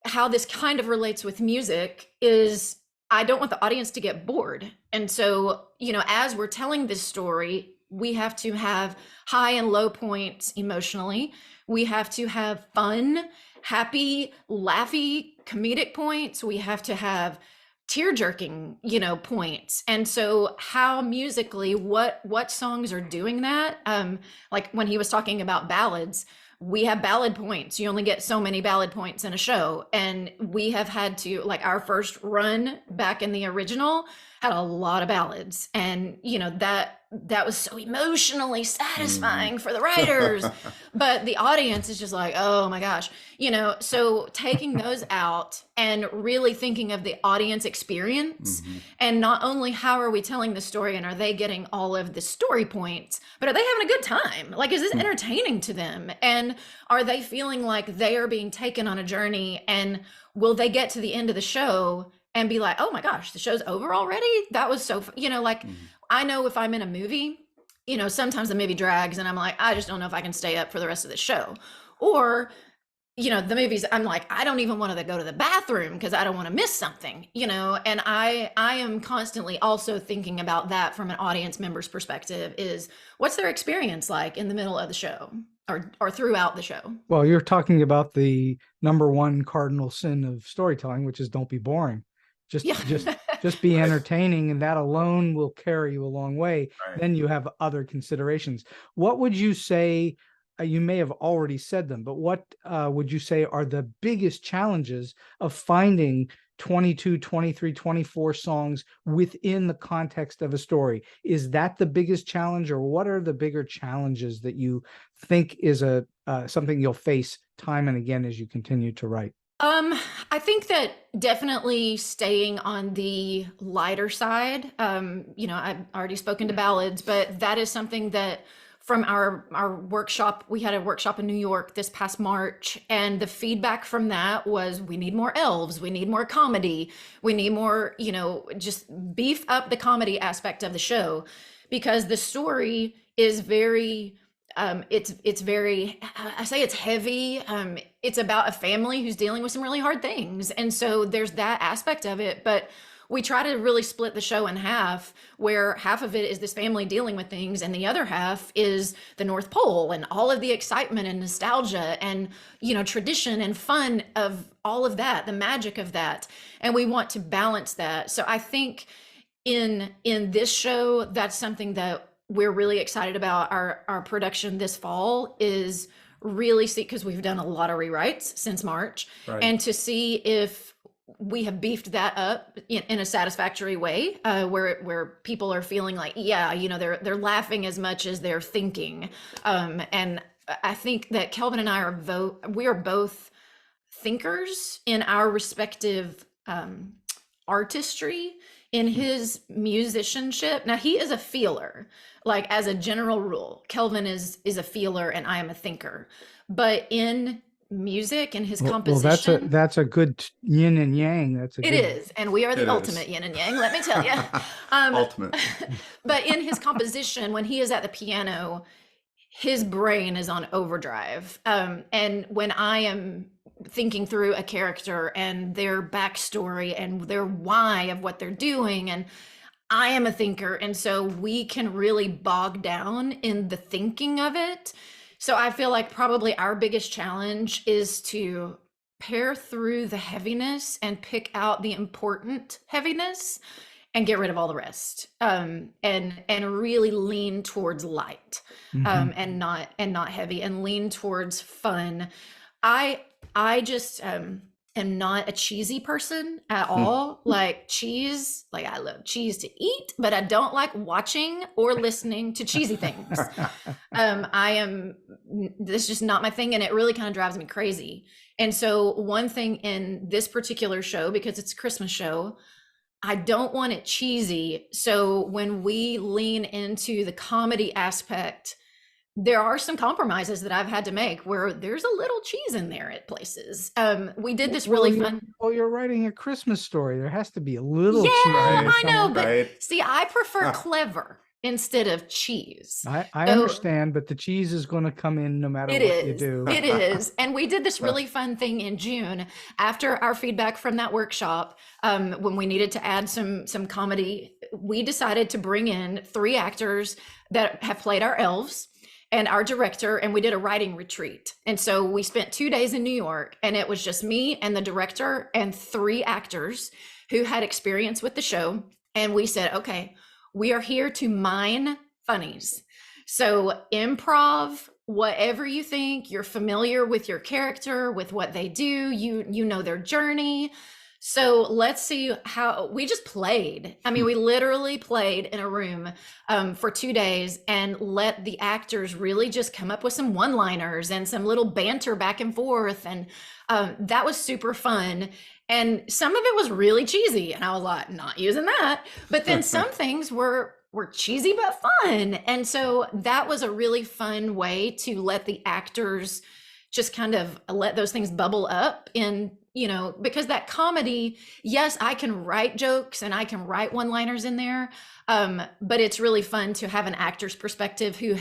how this kind of relates with music is I don't want the audience to get bored. And so, as we're telling this story, we have to have high and low points emotionally. We have to have fun, happy, laughy, comedic points. We have to have tear-jerking, points. And so how musically, what songs are doing that? Like when he was talking about ballads, we have ballad points. You only get so many ballad points in a show. And we have had to, like our first run back in the original had a lot of ballads. And, that was so emotionally satisfying for the writers, but the audience is just like, oh my gosh, so taking those out and really thinking of the audience experience and not only how are we telling the story and are they getting all of the story points, but are they having a good time? Like, is this entertaining to them? And are they feeling like they are being taken on a journey, and will they get to the end of the show and be like, oh my gosh, the show's over already? That was so, I know if I'm in a movie, sometimes the movie drags and I'm like, I just don't know if I can stay up for the rest of the show. Or, the movies, I'm like, I don't even want to go to the bathroom because I don't want to miss something, and I am constantly also thinking about that from an audience member's perspective is what's their experience like in the middle of the show or throughout the show? Well, you're talking about the number one cardinal sin of storytelling, which is don't be boring. Just be entertaining, and that alone will carry you a long way. Right. Then you have other considerations. What would you say, you may have already said them, but what would you say are the biggest challenges of finding 22, 23, 24 songs within the context of a story? Is that the biggest challenge, or what are the bigger challenges that you think is something you'll face time and again as you continue to write? I think that definitely staying on the lighter side. I've already spoken to ballads, but that is something that from our workshop, we had a workshop in New York this past March, and the feedback from that was we need more elves, we need more comedy, we need more, just beef up the comedy aspect of the show, because the story is very it's very, I say it's heavy. It's about a family who's dealing with some really hard things. And so there's that aspect of it, but we try to really split the show in half, where half of it is this family dealing with things, and the other half is the North Pole and all of the excitement and nostalgia and, tradition and fun of all of that, the magic of that. And we want to balance that. So I think in this show, that's something that we're really excited about. Our production this fall is really because we've done a lot of rewrites since March, and to see if we have beefed that up in a satisfactory way, where people are feeling like, they're laughing as much as they're thinking. And I think that Kelvin and I are both thinkers in our respective artistry in his musicianship. Now he is a feeler, like as a general rule. Kelvin is a feeler and I am a thinker. But in music and his composition, well, that's a good yin and yang. That's a it good... is, and we are the ultimate yin and yang, let me tell you. Ultimate. But in his composition, when he is at the piano, his brain is on overdrive. And when I am thinking through a character and their backstory and their why of what they're doing, and I am a thinker, and so we can really bog down in the thinking of it. So I feel like probably our biggest challenge is to pare through the heaviness and pick out the important heaviness and get rid of all the rest, and really lean towards light, and not heavy, and lean towards fun. I just am not a cheesy person at all. Like cheese, like I love cheese to eat, but I don't like watching or listening to cheesy things. This is just not my thing, and it really kind of drives me crazy. And so one thing in this particular show, because it's a Christmas show, I don't want it cheesy. So when we lean into the comedy aspect, there are some compromises that I've had to make where there's a little cheese in there at places. We did this really fun. Well, you're writing a Christmas story. There has to be a little cheese. Yeah, I know, but right? see, I prefer clever instead of cheese. I understand, but the cheese is going to come in no matter what you do. It is. And we did this really fun thing in June after our feedback from that workshop, when we needed to add some comedy. We decided to bring in 3 actors that have played our elves and our director, and we did a writing retreat. And so we spent 2 days in New York, and it was just me and the director and 3 actors who had experience with the show. And we said, okay, we are here to mine funnies. So improv, whatever you think, you're familiar with your character, with what they do, you know their journey. So let's see how we just played. I mean, we literally played in a room for 2 days and let the actors really just come up with some one-liners and some little banter back and forth. And that was super fun. And some of it was really cheesy. And I was like, not using that. But then some things were cheesy but fun. And so that was a really fun way to let the actors just kind of let those things bubble up in, because that comedy, yes, I can write jokes and I can write one-liners in there. But it's really fun to have an actor's perspective who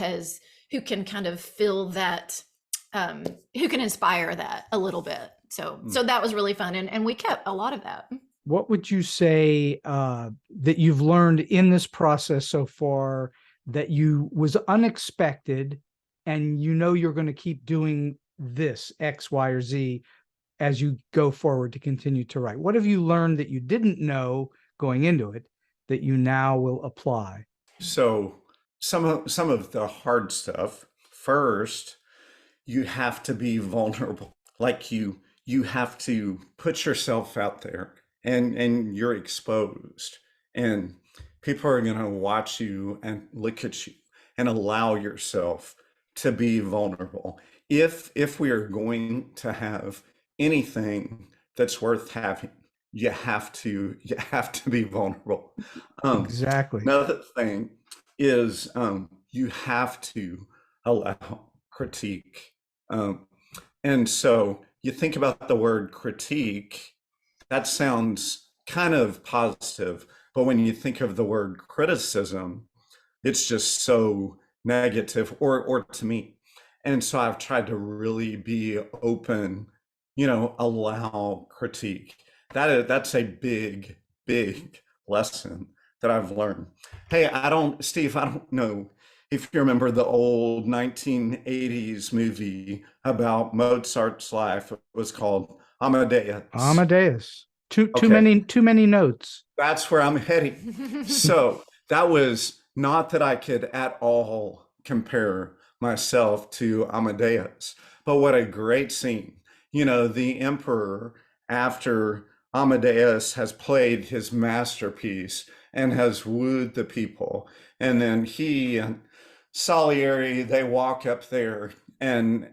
can kind of fill that, who can inspire that a little bit. So that was really fun. And we kept a lot of that. What would you say that you've learned in this process so far that was unexpected, and you're going to keep doing this X, Y, or Z as you go forward to continue to write? What have you learned that you didn't know going into it that you now will apply? So some of the hard stuff. First, you have to be vulnerable. Like you have to put yourself out there, and you're exposed, and people are going to watch you and look at you and allow yourself to be vulnerable. If we are going to have anything that's worth having, you have to be vulnerable. Exactly. Another thing is you have to allow critique. And so you think about the word critique, that sounds kind of positive, but when you think of the word criticism, it's just so negative, or to me. And so I've tried to really be open, allow critique. That's a big, big lesson that I've learned. Hey, Steve, I don't know if you remember the old 1980s movie about Mozart's life. It was called Amadeus. Too many notes. That's where I'm heading. So that was not that I could at all compare myself to Amadeus, but what a great scene. The emperor, after Amadeus has played his masterpiece and has wooed the people, and then he and Salieri, they walk up there, and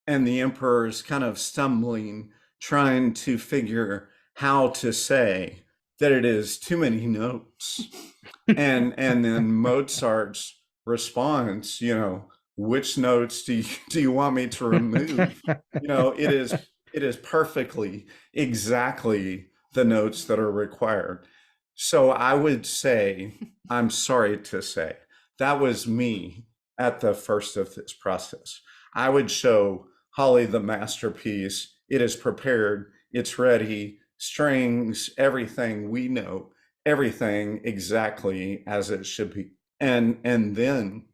the emperor's kind of stumbling, trying to figure how to say that it is too many notes. And then Mozart's response, which notes do you want me to remove? It is perfectly exactly the notes that are required. So I would say, I'm sorry to say, that was me at the first of this process. I would show Holly the masterpiece. It is prepared, it's ready, strings, everything we know, everything exactly as it should be. And then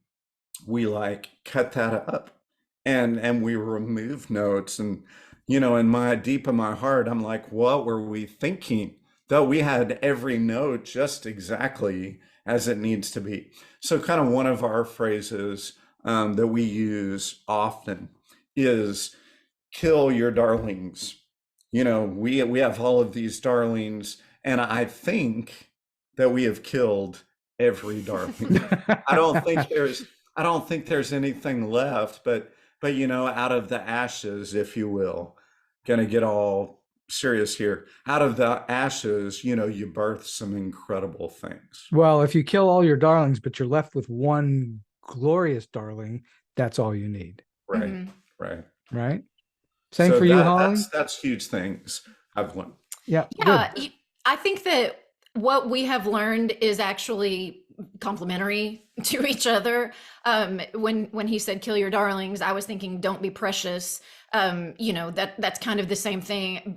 we like cut that up and we remove notes. And deep in my heart, I'm like, what were we thinking? Though we had every note just exactly as it needs to be. So kind of one of our phrases that we use often is kill your darlings. We have all of these darlings, and I think that we have killed every darling. I don't think there's anything left, but out of the ashes, if you will, gonna get all serious here. Out of the ashes, you birth some incredible things. Well, if you kill all your darlings, but you're left with one glorious darling, that's all you need. Right, Mm-hmm. Right. Same so for you, Holly. That's huge things I've learned. Yeah. I think that what we have learned is actually complementary to each other. When he said kill your darlings, I was thinking don't be precious. That's kind of the same thing.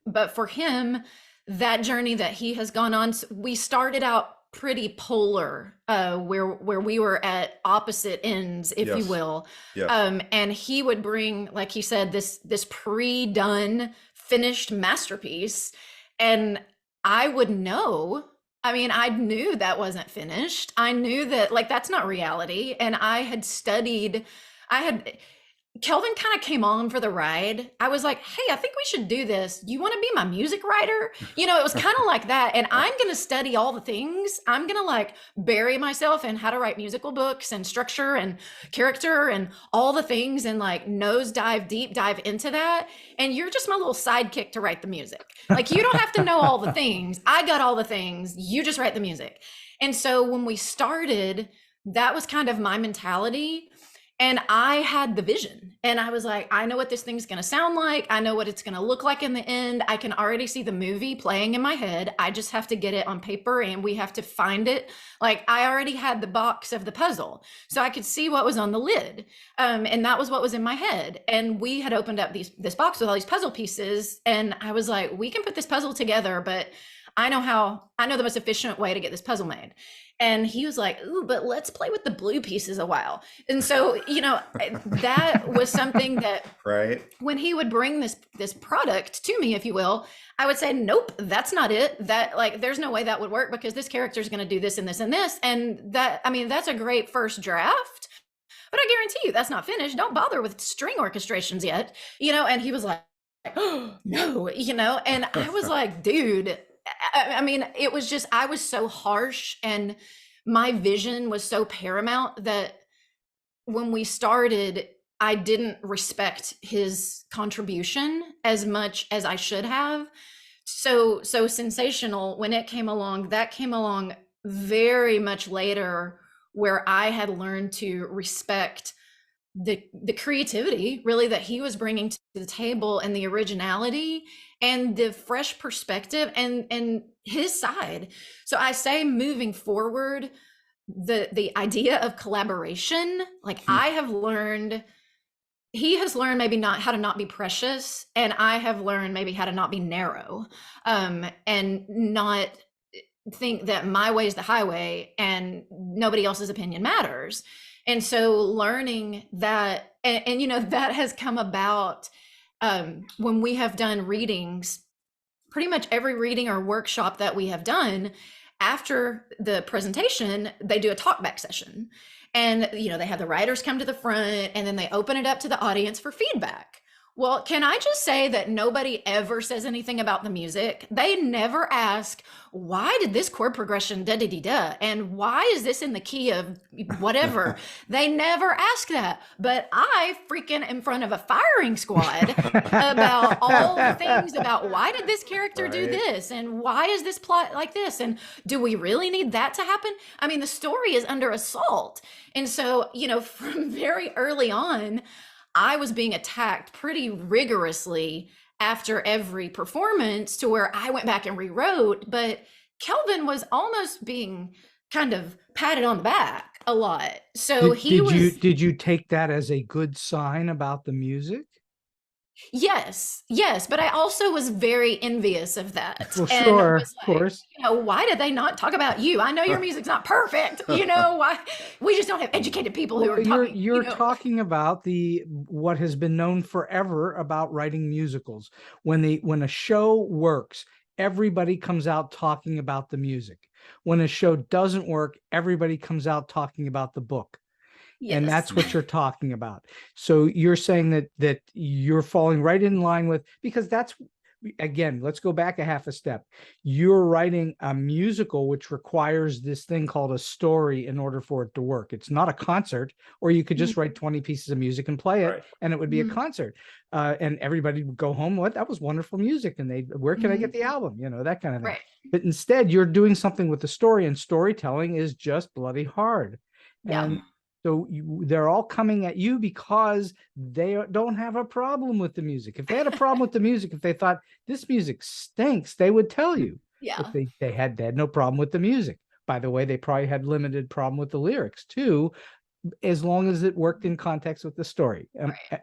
But for him, that journey that he has gone on, we started out pretty polar, where we were at opposite ends, if you will. Yes. And he would bring, like he said, this pre-done, finished masterpiece, and I would know. I mean, I knew that wasn't finished. I knew that that's not reality. And I had studied. Kelvin kind of came on for the ride. I was like, hey, I think we should do this. You want to be my music writer? It was kind of like that. And I'm going to study all the things. I'm going to bury myself in how to write musical books and structure and character and all the things and deep dive into that. And you're just my little sidekick to write the music. You don't have to know all the things. I got all the things. You just write the music. And so when we started, that was kind of my mentality. And I had the vision, and I was like, I know what this thing's going to sound like. I know what it's going to look like in the end. I can already see the movie playing in my head. I just have to get it on paper, and we have to find it. I already had the box of the puzzle, so I could see what was on the lid. And that was what was in my head. And we had opened up this box with all these puzzle pieces. And I was like, we can put this puzzle together, but I know the most efficient way to get this puzzle made. And he was like, ooh, but let's play with the blue pieces a while. And so, that was something that right. When he would bring this product to me, if you will, I would say, nope, that's not it. That there's no way that would work because this character is going to do this and this and this. And that's a great first draft, but I guarantee you that's not finished. Don't bother with string orchestrations yet, and he was like, oh, no, and I was like, dude, it was just, I was so harsh and my vision was so paramount that when we started, I didn't respect his contribution as much as I should have. So Sensational, when it came along, that came along very much later, where I had learned to respect the creativity really that he was bringing to the table, and the originality and the fresh perspective and his side. So I say, moving forward, the idea of collaboration, I have learned, he has learned maybe not how to not be precious, and I have learned maybe how to not be narrow, and not think that my way is the highway and nobody else's opinion matters. And so learning that, and that has come about when we have done readings. Pretty much every reading or workshop that we have done, after the presentation, they do a talkback session. And, they have the writers come to the front, and then they open it up to the audience for feedback. Well, can I just say that nobody ever says anything about the music? They never ask, why did this chord progression da da da da? And why is this in the key of whatever? They never ask that. But I freaking in front of a firing squad about all the things about why did this character do Right. this? And why is this plot like this? And do we really need that to happen? I mean, the story is under assault. And so, from very early on, I was being attacked pretty rigorously after every performance to where I went back and rewrote, but Kelvin was almost being kind of patted on the back a lot. So Did you take that as a good sign about the music? Yes, but I also was very envious of that. Well, And sure, was of like, course. why did they not talk about you? I know your music's not perfect. Why we just don't have educated people who are talking. You're talking about what has been known forever about writing musicals. When a show works, everybody comes out talking about the music. When a show doesn't work, everybody comes out talking about the book. And Yes. that's what you're talking about. So you're saying that you're falling right in line with, because that's, again, let's go back a half a step. You're writing a musical which requires this thing called a story in order for it to work. It's not a concert, or you could just write 20 pieces of music and play it, Right. and it would be a concert. And everybody would go home, what, that was wonderful music, and where can I get the album? That kind of thing. Right. But instead, you're doing something with the story, and storytelling is just bloody hard. Yeah. And so they're all coming at you because they don't have a problem with the music. If they had a problem with the music, if they thought this music stinks, they would tell you. Yeah. If they had no problem with the music. By the way, they probably had limited problem with the lyrics too, as long as it worked in context with the story.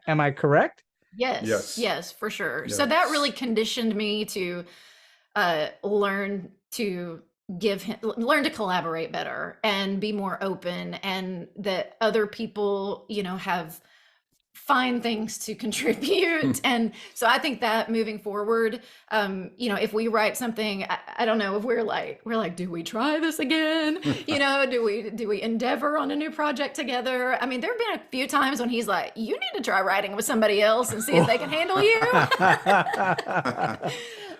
Am I correct? Yes, for sure. So that really conditioned me to learn to learn to collaborate better and be more open, and that other people, have find things to contribute. And so I think that moving forward, if we write something, I don't know if we're like, do we try this again? Do we endeavor on a new project together? I mean, there've been a few times when he's like, you need to try writing with somebody else and see if they can handle you.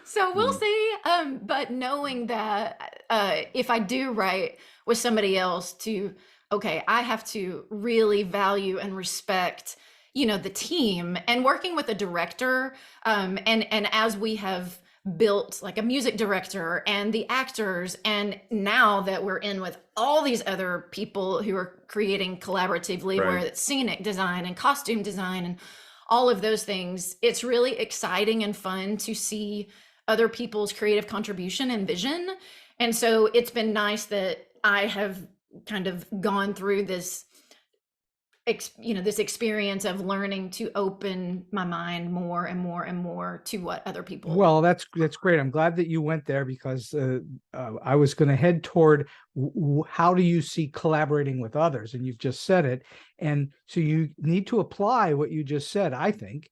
So we'll see. But knowing that if I do write with somebody else I have to really value and respect, the team, and working with a director. And as we have built like a music director and the actors, and now that we're in with all these other people who are creating collaboratively, Right. where it's scenic design and costume design and all of those things, it's really exciting and fun to see other people's creative contribution and vision. And so it's been nice that I have kind of gone through this this experience of learning to open my mind more and more and more to what other people. Well, that's great. I'm glad that you went there, because I was going to head toward how do you see collaborating with others, and you've just said it. And so you need to apply what you just said, I think,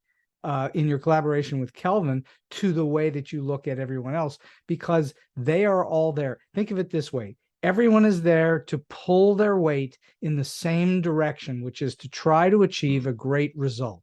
in your collaboration with Kelvin to the way that you look at everyone else, because they are all there. Think of it this way. Everyone is there to pull their weight in the same direction, which is to try to achieve a great result.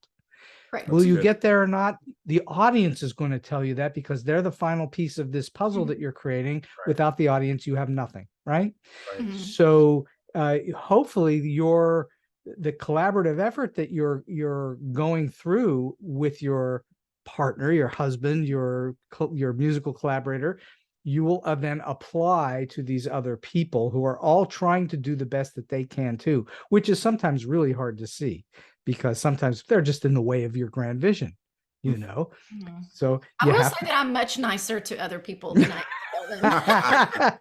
Right. Will you get there or not? The audience is going to tell you that, because they're the final piece of this puzzle that you're creating. Right. Without the audience, you have nothing, right? Right. So hopefully the collaborative effort that you're going through with your partner, your husband, your musical collaborator, you will then apply to these other people who are all trying to do the best that they can too, which is sometimes really hard to see, because sometimes they're just in the way of your grand vision, So I will say that I'm much nicer to other people than I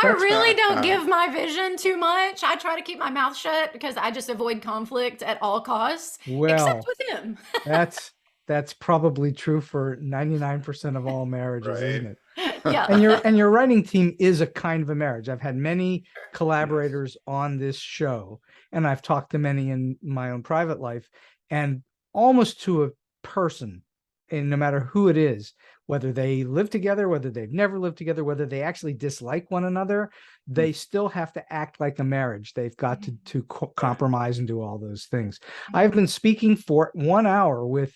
really don't give my vision too much. I try to keep my mouth shut because I just avoid conflict at all costs, except with him. That's probably true for 99% of all marriages, Right. isn't it? Yeah. And your writing team is a kind of a marriage. I've had many collaborators on this show, and I've talked to many in my own private life, and almost to a person, and no matter who it is, whether they live together, whether they've never lived together, whether they actually dislike one another, they still have to act like a marriage. They've got to compromise and do all those things. I've been speaking for 1 hour with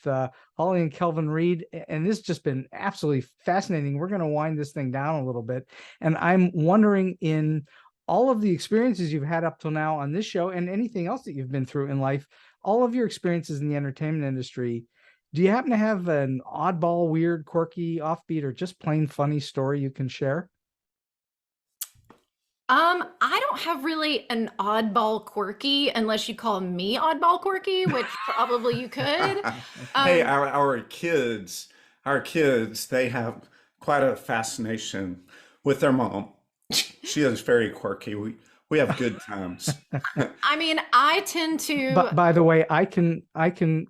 Holly and Kelvin Reed, and this has just been absolutely fascinating. We're going to wind this thing down a little bit, and I'm wondering, in all of the experiences you've had up till now on this show and anything else that you've been through in life, all of your experiences in the entertainment industry, do you happen to have an oddball, weird, quirky, offbeat, or just plain funny story you can share? I don't have really an oddball quirky, unless you call me oddball quirky, which probably you could. Hey, our kids, they have quite a fascination with their mom. She is very quirky. We have good times. I mean, I tend to. But by the way, I can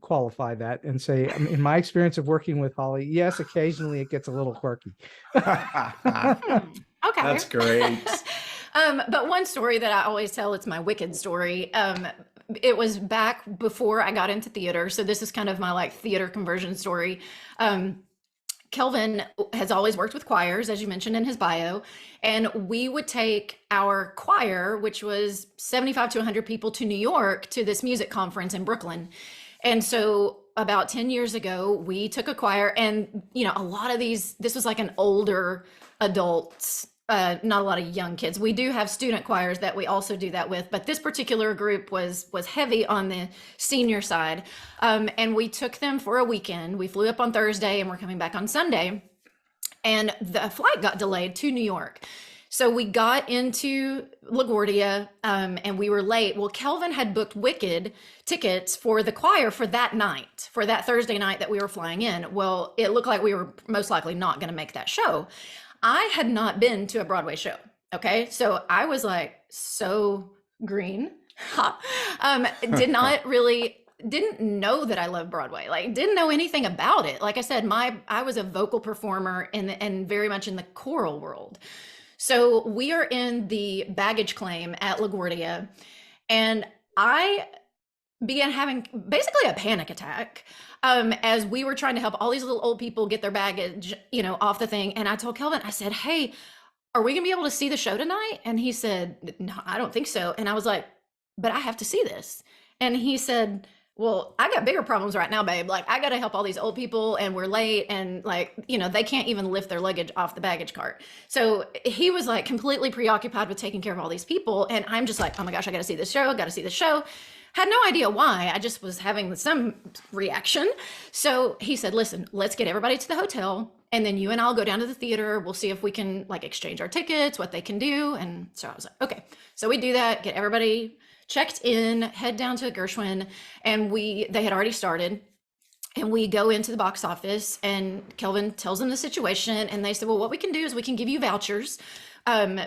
qualify that and say, in my experience of working with Holly, yes, occasionally it gets a little quirky. Okay. That's great. But one story that I always tell, it's my Wicked story. It was back before I got into theater. So this is kind of my like theater conversion story. Kelvin has always worked with choirs, as you mentioned in his bio, and we would take our choir, which was 75 to 100 people, to New York to this music conference in Brooklyn. And so about 10 years ago, we took a choir, and a lot of these, this was like an older adults, not a lot of young kids. We do have student choirs that we also do that with, but this particular group was heavy on the senior side. And we took them for a weekend. We flew up on Thursday and we're coming back on Sunday, and the flight got delayed to New York. So we got into LaGuardia, and we were late. Well, Kelvin had booked Wicked tickets for the choir for that night, for that Thursday night that we were flying in. Well, it looked like we were most likely not going to make that show. I had not been to a Broadway show. Okay. So I was like, so green. Didn't know that I love Broadway. Like, didn't know anything about it. Like I said, I was a vocal performer and very much in the choral world. So we are in the baggage claim at LaGuardia, and I began having basically a panic attack as we were trying to help all these little old people get their baggage, off the thing. And I told Kelvin, I said, hey, are we gonna be able to see the show tonight? And he said, no, I don't think so. And I was like, but I have to see this. And he said, well, I got bigger problems right now, babe. Like, I got to help all these old people, and we're late, and like, they can't even lift their luggage off the baggage cart. So he was like completely preoccupied with taking care of all these people. And I'm just like, oh my gosh, I got to see this show. Got to see this show. Had no idea why. I just was having some reaction. So he said, listen, let's get everybody to the hotel, and then you and I'll go down to the theater. We'll see if we can like exchange our tickets, what they can do. And so I was like, okay. So we do that, get everybody checked in, head down to Gershwin, and they had already started. And we go into the box office, and Kelvin tells them the situation, and they said, well, what we can do is we can give you vouchers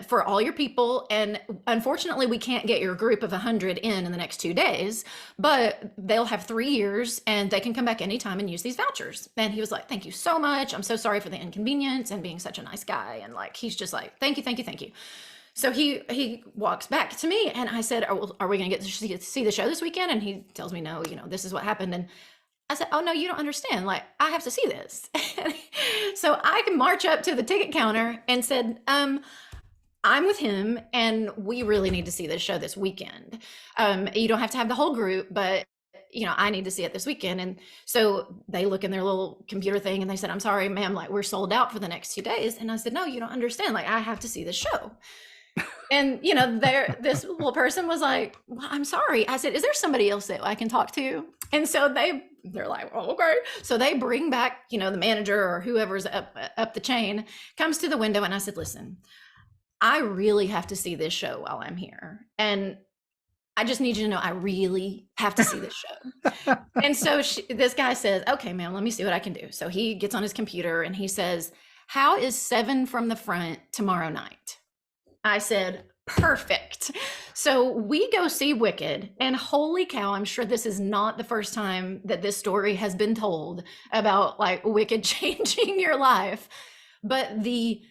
for all your people. And unfortunately, we can't get your group of 100 in the next 2 days, but they'll have 3 years and they can come back anytime and use these vouchers. And he was like, thank you so much. I'm so sorry for the inconvenience, and being such a nice guy. And like, he's just like, thank you, thank you, thank you. So he walks back to me, and I said, are we going to get to see the show this weekend? And he tells me, no, this is what happened. And I said, oh no, you don't understand. Like, I have to see this. So I can march up to the ticket counter and said, I'm with him, and we really need to see this show this weekend. You don't have to have the whole group, but I need to see it this weekend. And so they look in their little computer thing, and they said, I'm sorry, ma'am, like, we're sold out for the next 2 days. And I said, no, you don't understand. Like, I have to see this show. And, this little person was like, well, I'm sorry. I said, is there somebody else that I can talk to? And so they're like, oh, okay. So they bring back, the manager or whoever's up the chain, comes to the window. And I said, listen, I really have to see this show while I'm here. And I just need you to know, I really have to see this show. And so this guy says, okay, ma'am, let me see what I can do. So he gets on his computer and he says, how is 7 from the front tomorrow night? I said, perfect. So we go see Wicked, and holy cow, I'm sure this is not the first time that this story has been told about like Wicked changing your life, but the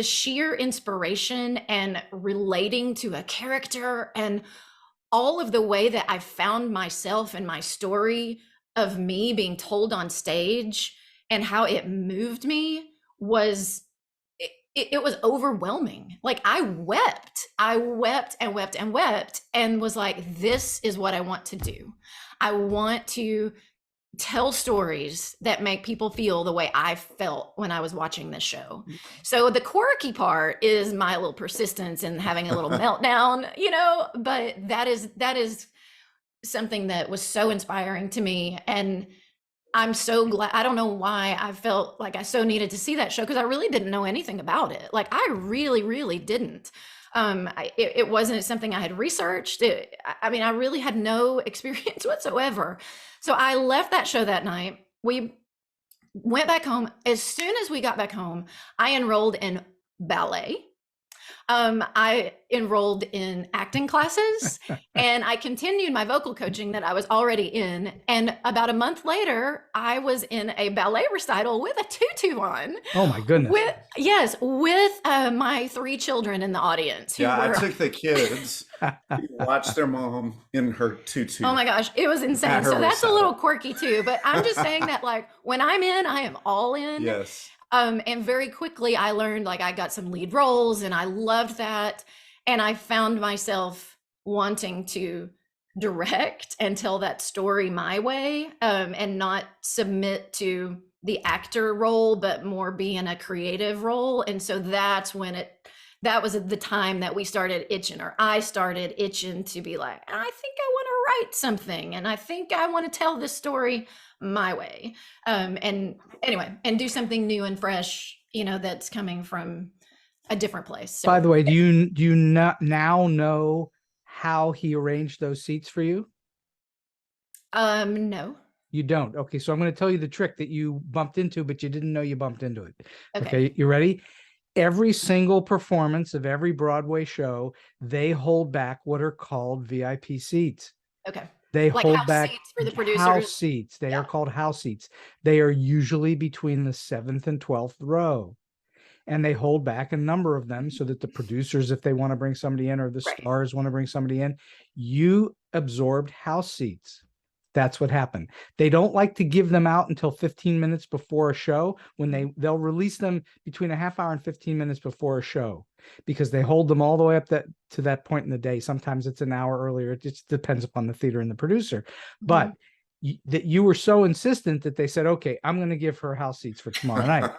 sheer inspiration and relating to a character, and all of the way that I found myself and my story of me being told on stage, and how it moved me was it was overwhelming. Like I wept and wept and wept and was like, this is what I want to do. I want to tell stories that make people feel the way I felt when I was watching this show. So the quirky part is my little persistence and having a little meltdown, but that is something that was so inspiring to me. And I'm so glad. I don't know why I felt like I so needed to see that show, because I really didn't know anything about it. Like I really, really didn't. It wasn't something I had researched. I really had no experience whatsoever. So I left that show that night. We went back home. As soon as we got back home, I enrolled in ballet. I enrolled in acting classes and I continued my vocal coaching that I was already in. And about a month later, I was in a ballet recital with a tutu on. Oh my goodness. With my 3 children in the audience. I took the kids to watch their mom in her tutu. Oh my gosh, it was insane. So that's a little quirky too, but I'm just saying that like when I'm in, I am all in. Yes. And very quickly I learned, like I got some lead roles and I loved that. And I found myself wanting to direct and tell that story my way, and not submit to the actor role, but more be in a creative role. And so that's when that was the time that we started itching, or I started itching to be like, I think I want to write something. And I think I want to tell this story my way. And do something new and fresh, that's coming from a different place. So, by the way, do you not now know how he arranged those seats for you? No. You don't. Okay. So I'm going to tell you the trick that you bumped into, but you didn't know you bumped into it. Okay. You ready? Every single performance of every Broadway show, they hold back what are called VIP seats. Okay. They like hold house back seats for the producers. House seats. They are called house seats. They are usually between the 7th and 12th row. And they hold back a number of them so that the producers, if they want to bring somebody in, or the stars want to bring somebody in, you absorbed house seats. That's what happened. They don't like to give them out until 15 minutes before a show, when they'll release them between a half hour and 15 minutes before a show, because they hold them all the way up to that point in the day. Sometimes it's an hour earlier. It just depends upon the theater and the producer. But that you were so insistent that they said, okay, I'm going to give her house seats for tomorrow night.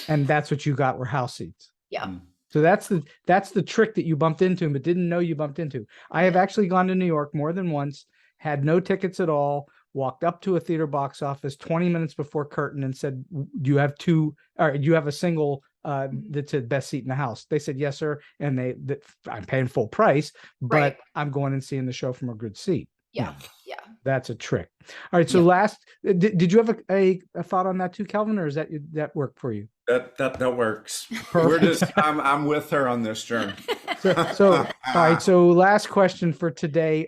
And that's what you got, were house seats. Yeah. So that's the trick that you bumped into, but didn't know you bumped into. I have actually gone to New York more than once, had no tickets at all, walked up to a theater box office 20 minutes before curtain and said, do you have a single that's the best seat in the house? They said, yes, sir. And I'm paying full price, but I'm going and seeing the show from a good seat. Yeah. That's a trick. All right. So did you have a thought on that too, Kelvin, or is that work for you? That works. I'm with her on this journey. So all right. So last question for today.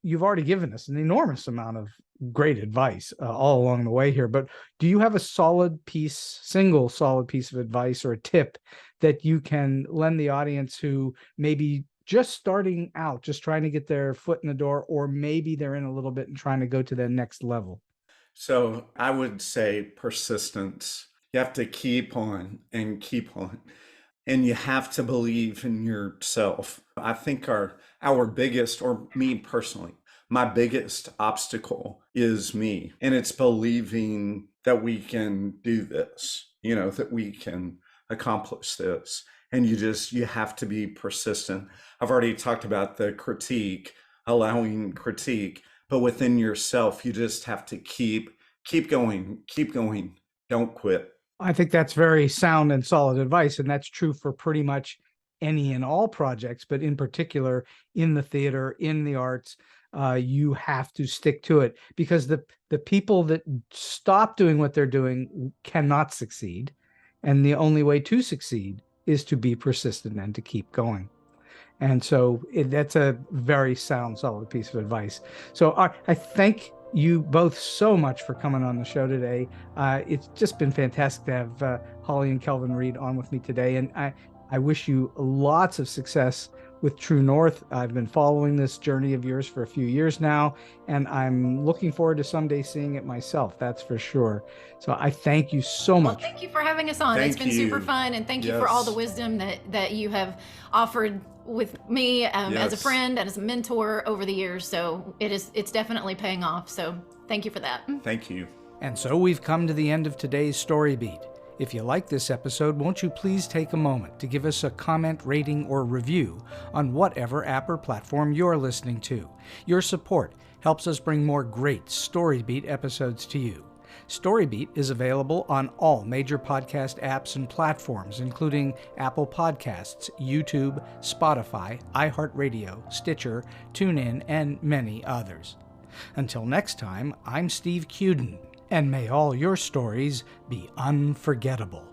You've already given us an enormous amount of great advice all along the way here, but do you have a single solid piece of advice or a tip that you can lend the audience who maybe just starting out, just trying to get their foot in the door, or maybe they're in a little bit and trying to go to the next level? So I would say persistence. You have to keep on and keep on. And you have to believe in yourself. I think our biggest, or me personally, my biggest obstacle is me. And it's believing that we can do this, that we can accomplish this. And you have to be persistent. I've already talked about the critique, allowing critique, but within yourself, you just have to keep going, don't quit. I think that's very sound and solid advice. And that's true for pretty much any and all projects, but in particular in the theater, in the arts, you have to stick to it, because the people that stop doing what they're doing cannot succeed. And the only way to succeed is to be persistent and to keep going. And so that's a very sound, solid piece of advice. So I thank you both so much for coming on the show today. It's just been fantastic to have Holly and Kelvin Reed on with me today. And I wish you lots of success with True North. I've been following this journey of yours for a few years now, and I'm looking forward to someday seeing it myself. That's for sure. So I thank you so Well, much. thank you for having us on. Thank It's been you. super fun, and thank you for all the Yes. wisdom that you have offered with me as a Yes. friend and as a mentor over the years. So it's definitely paying off. So thank you for that. Thank you. And so we've come to the end of today's Story Beat. If you like this episode, won't you please take a moment to give us a comment, rating, or review on whatever app or platform you're listening to. Your support helps us bring more great Story Beat episodes to you. Story Beat is available on all major podcast apps and platforms, including Apple Podcasts, YouTube, Spotify, iHeartRadio, Stitcher, TuneIn, and many others. Until next time, I'm Steve Cuden, and may all your stories be unforgettable.